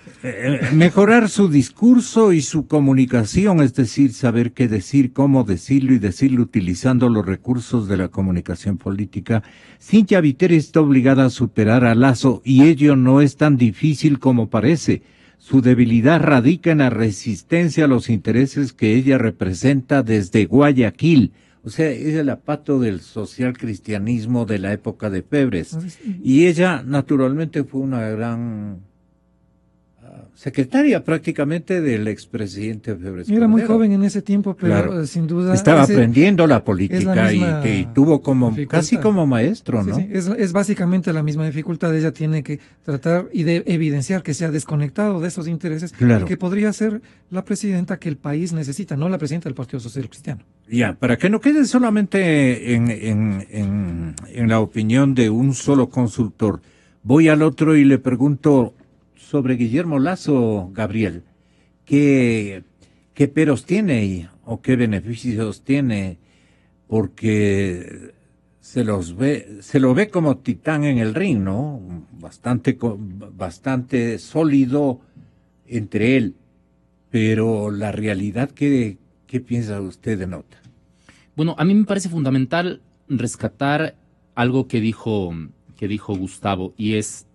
Mejorar su discurso y su comunicación, es decir, saber qué decir, cómo decirlo y decirlo utilizando los recursos de la comunicación política. Cintia Viteri está obligada a superar a Lasso y ello no es tan difícil como parece. Su debilidad radica en la resistencia a los intereses que ella representa desde Guayaquil. O sea, es el apato del social cristianismo de la época de Febres. Y ella, naturalmente, fue una gran secretaria prácticamente del expresidente Febres. Era muy joven en ese tiempo, pero sin duda... Estaba aprendiendo la política y tuvo casi como maestro, ¿no? Sí, es básicamente la misma dificultad. Ella tiene que tratar y de evidenciar que se ha desconectado de esos intereses y que podría ser la presidenta que el país necesita, no la presidenta del Partido Social Cristiano. Ya, para que no quede solamente en la opinión de un solo consultor, voy al otro y le pregunto sobre Guillermo Lasso, Gabriel, ¿qué peros tiene o qué beneficios tiene? Porque se lo ve como titán en el ring, ¿no? Bastante sólido entre él, pero la realidad, ¿qué piensa usted de nota? Bueno, a mí me parece fundamental rescatar algo que dijo Gustavo, y es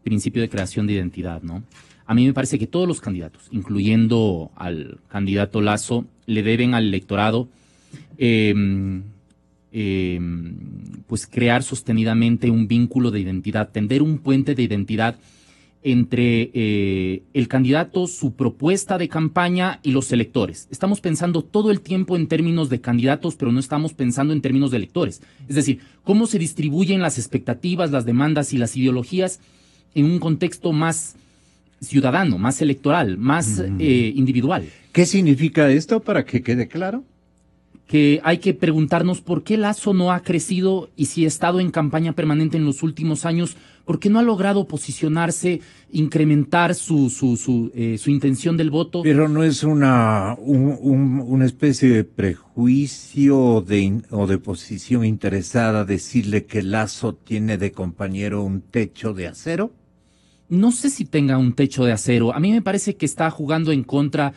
principio de creación de identidad, ¿no? A mí me parece que todos los candidatos, incluyendo al candidato Lasso, le deben al electorado pues crear sostenidamente un vínculo de identidad, tender un puente de identidad entre el candidato, su propuesta de campaña y los electores. Estamos pensando todo el tiempo en términos de candidatos, pero no estamos pensando en términos de electores. Es decir, cómo se distribuyen las expectativas, las demandas y las ideologías en un contexto más ciudadano, más electoral, más individual. ¿Qué significa esto para que quede claro? Que hay que preguntarnos por qué Lasso no ha crecido y si ha estado en campaña permanente en los últimos años, ¿Por qué no ha logrado posicionarse, incrementar su intención del voto? Pero no es una especie de prejuicio o de posición interesada decirle que Lasso tiene de compañero un techo de acero. No sé si tenga un techo de acero. A mí me parece que está jugando en contra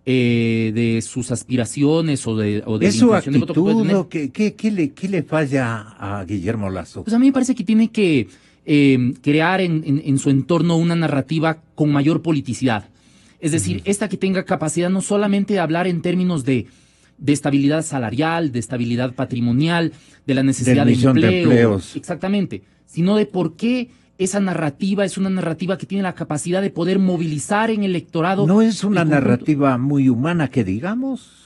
de sus aspiraciones o de ¿Es la su intención de voto que puede tener. actitud? ¿Qué le falla a Guillermo Lasso? Pues a mí me parece que tiene que crear en su entorno una narrativa con mayor politicidad. Es decir, esta que tenga capacidad no solamente de hablar en términos de estabilidad salarial, de estabilidad patrimonial, de la necesidad de empleos. Exactamente, sino de por qué esa narrativa es una narrativa que tiene la capacidad de poder movilizar en el electorado. ¿No es una narrativa muy humana que digamos?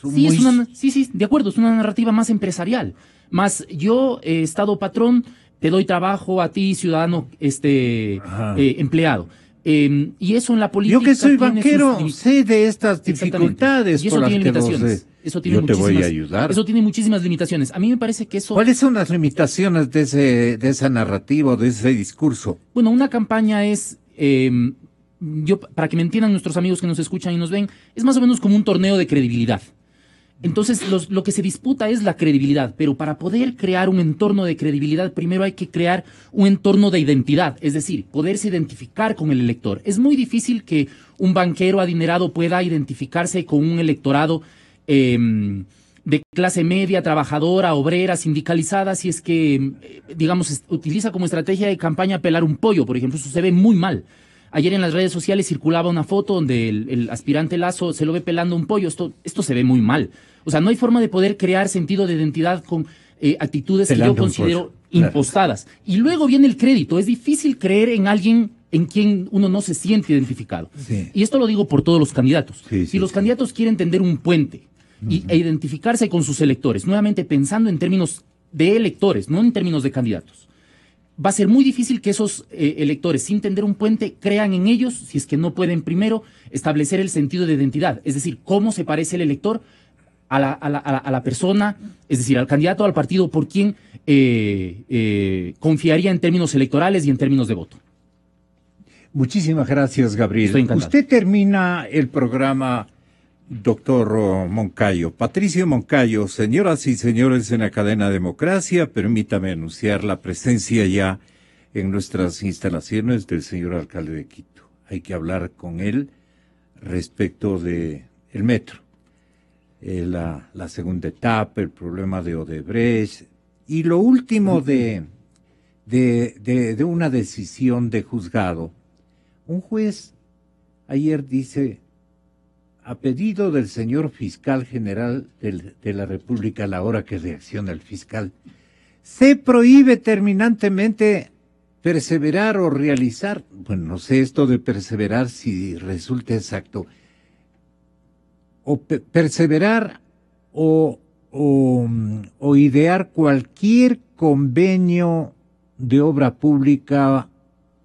Sí, sí, de acuerdo, es una narrativa más empresarial. Más yo, Estado patrón, te doy trabajo a ti, ciudadano empleado. Y eso en la política. Yo que soy banquero sé de estas dificultades. Y eso tiene limitaciones. Yo te voy a ayudar. Eso tiene muchísimas limitaciones. A mí me parece que eso. ¿Cuáles son las limitaciones de esa narrativa, de ese discurso? Bueno, una campaña es, para que me entiendan nuestros amigos que nos escuchan y nos ven, es más o menos como un torneo de credibilidad. Entonces, lo que se disputa es la credibilidad, pero para poder crear un entorno de credibilidad, primero hay que crear un entorno de identidad, es decir, poderse identificar con el elector. Es muy difícil que un banquero adinerado pueda identificarse con un electorado de clase media, trabajadora, obrera, sindicalizada, si es que, digamos, utiliza como estrategia de campaña pelar un pollo, por ejemplo. Eso se ve muy mal. Ayer en las redes sociales circulaba una foto donde el aspirante Lasso se lo ve pelando un pollo. Esto se ve muy mal. O sea, no hay forma de poder crear sentido de identidad con actitudes pelando que yo considero impostadas. Claro. Y luego viene el crédito. Es difícil creer en alguien en quien uno no se siente identificado. Sí. Y esto lo digo por todos los candidatos. Si los candidatos quieren tender un puente e identificarse con sus electores, nuevamente pensando en términos de electores, no en términos de candidatos, va a ser muy difícil que esos electores, sin tender un puente, crean en ellos, si es que no pueden primero establecer el sentido de identidad, es decir, cómo se parece el elector a la persona, es decir, al candidato o al partido por quien confiaría en términos electorales y en términos de voto. Muchísimas gracias, Gabriel. Estoy encantado. Usted termina el programa, doctor Moncayo. Patricio Moncayo, señoras y señores en la cadena Democracia, permítame anunciar la presencia ya en nuestras instalaciones del señor alcalde de Quito. Hay que hablar con él respecto de el metro, la segunda etapa, el problema de Odebrecht y lo último de una decisión de juzgado. Un juez ayer dice, a pedido del señor fiscal general de la República, a la hora que reacciona el fiscal, se prohíbe terminantemente perseverar o realizar, bueno, no sé esto de perseverar si resulta exacto, o perseverar o idear cualquier convenio de obra pública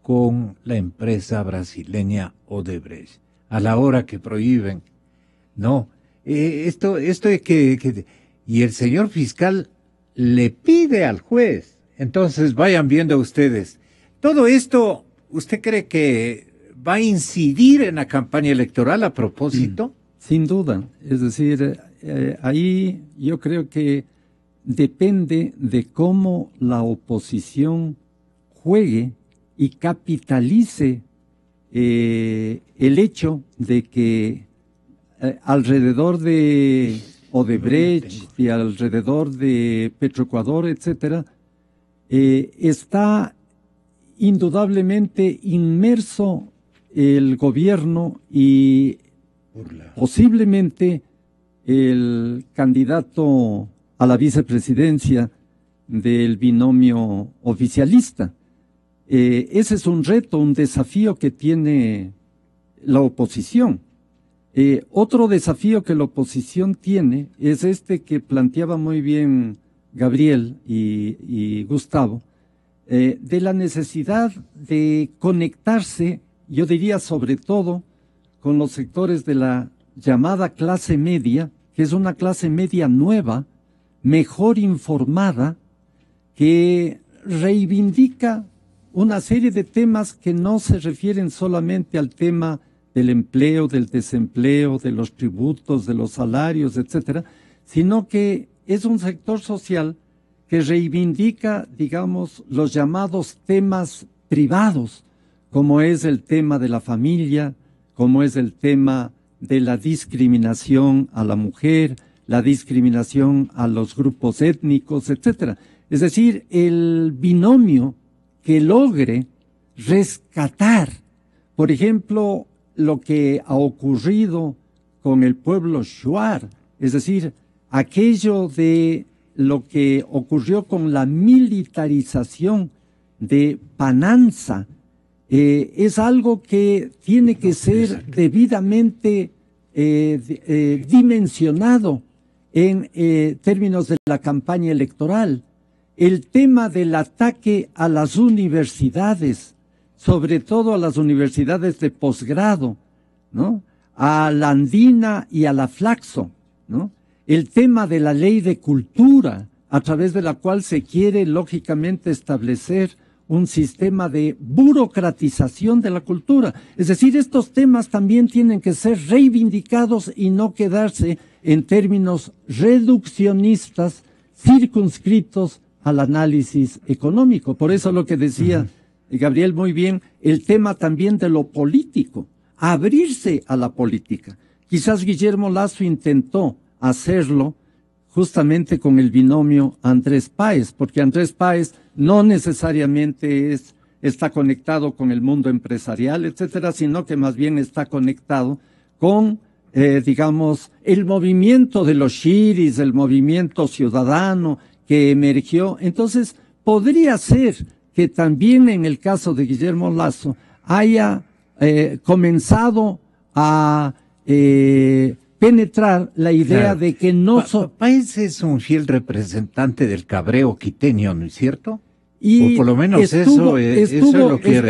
con la empresa brasileña Odebrecht, a la hora que prohíben. No, esto es que y el señor fiscal le pide al juez. Entonces vayan viendo ustedes. Todo esto, ¿usted cree que va a incidir en la campaña electoral a propósito? Sin duda. Es decir, ahí yo creo que depende de cómo la oposición juegue y capitalice el hecho de que alrededor de Odebrecht y alrededor de Petroecuador, etcétera, está indudablemente inmerso el gobierno y posiblemente el candidato a la vicepresidencia del binomio oficialista. Ese es un reto, un desafío que tiene la oposición. Otro desafío que la oposición tiene es este que planteaba muy bien Gabriel y Gustavo, de la necesidad de conectarse, yo diría sobre todo, con los sectores de la llamada clase media, que es una clase media nueva, mejor informada, que reivindica una serie de temas que no se refieren solamente al tema del empleo, del desempleo, de los tributos, de los salarios, etcétera, sino que es un sector social que reivindica, digamos, los llamados temas privados, como es el tema de la familia, como es el tema de la discriminación a la mujer, la discriminación a los grupos étnicos, etcétera. Es decir, el binomio que logre rescatar, por ejemplo, lo que ha ocurrido con el pueblo shuar, es decir, aquello de lo que ocurrió con la militarización de Pananza, es algo que tiene que ser debidamente dimensionado en términos de la campaña electoral. El tema del ataque a las universidades, sobre todo a las universidades de posgrado, ¿no? A la Andina y a la Flaxo, ¿no? El tema de la ley de cultura, a través de la cual se quiere lógicamente establecer un sistema de burocratización de la cultura. Es decir, estos temas también tienen que ser reivindicados y no quedarse en términos reduccionistas, circunscritos al análisis económico. Por eso lo que decía Gabriel muy bien, el tema también de lo político, abrirse a la política. Quizás Guillermo Lasso intentó hacerlo justamente con el binomio Andrés Páez, porque Andrés Páez no necesariamente está conectado con el mundo empresarial, etcétera, sino que más bien está conectado con, digamos, el movimiento de los shiris, el movimiento ciudadano que emergió. Entonces, podría ser que también en el caso de Guillermo Lasso haya comenzado a penetrar la idea de que no... Páez es un fiel representante del cabreo quiteño, ¿no es cierto? Y o por lo menos eso es lo que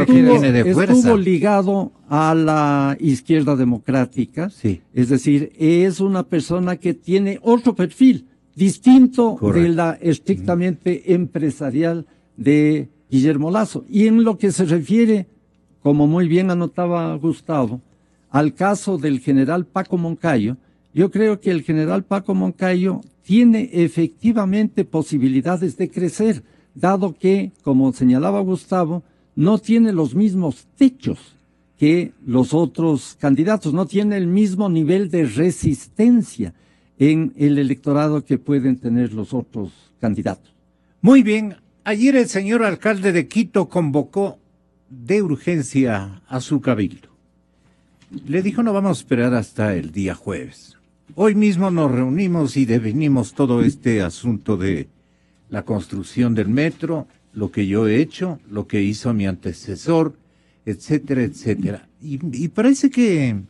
tiene de fuerza. Estuvo ligado a la izquierda democrática, sí. Es decir, es una persona que tiene otro perfil, distinto de la estrictamente empresarial de Guillermo Lasso. Y en lo que se refiere, como muy bien anotaba Gustavo, al caso del general Paco Moncayo, yo creo que el general Paco Moncayo tiene efectivamente posibilidades de crecer, dado que, como señalaba Gustavo, no tiene los mismos techos que los otros candidatos, no tiene el mismo nivel de resistencia en el electorado que pueden tener los otros candidatos. Muy bien, ayer el señor alcalde de Quito convocó de urgencia a su cabildo. Le dijo, no vamos a esperar hasta el día jueves. Hoy mismo nos reunimos y definimos todo este asunto de la construcción del metro, lo que yo he hecho, lo que hizo mi antecesor, etcétera, etcétera. Y parece que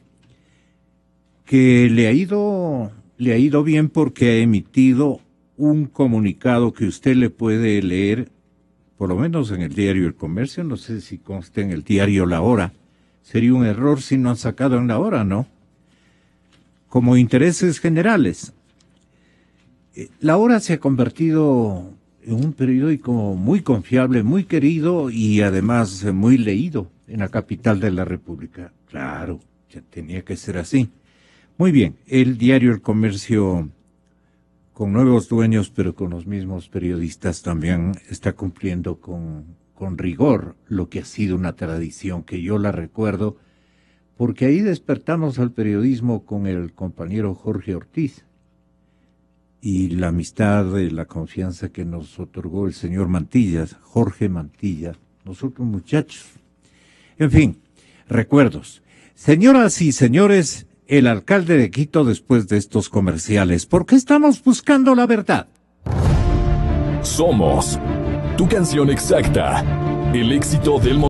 le ha ido bien porque ha emitido un comunicado que usted le puede leer, por lo menos en el diario El Comercio, no sé si consta en el diario La Hora. Sería un error si no han sacado en La Hora, ¿no? Como intereses generales. La Hora se ha convertido en un periódico muy confiable, muy querido y además muy leído en la capital de la República. Claro, ya tenía que ser así. Muy bien, el diario El Comercio, con nuevos dueños, pero con los mismos periodistas, también está cumpliendo con rigor lo que ha sido una tradición que yo la recuerdo, porque ahí despertamos al periodismo con el compañero Jorge Ortiz y la amistad y la confianza que nos otorgó el señor Mantillas, Jorge Mantilla, nosotros muchachos. En fin, recuerdos. Señoras y señores, el alcalde de Quito después de estos comerciales, porque estamos buscando la verdad. Somos tu canción exacta, el éxito del momento.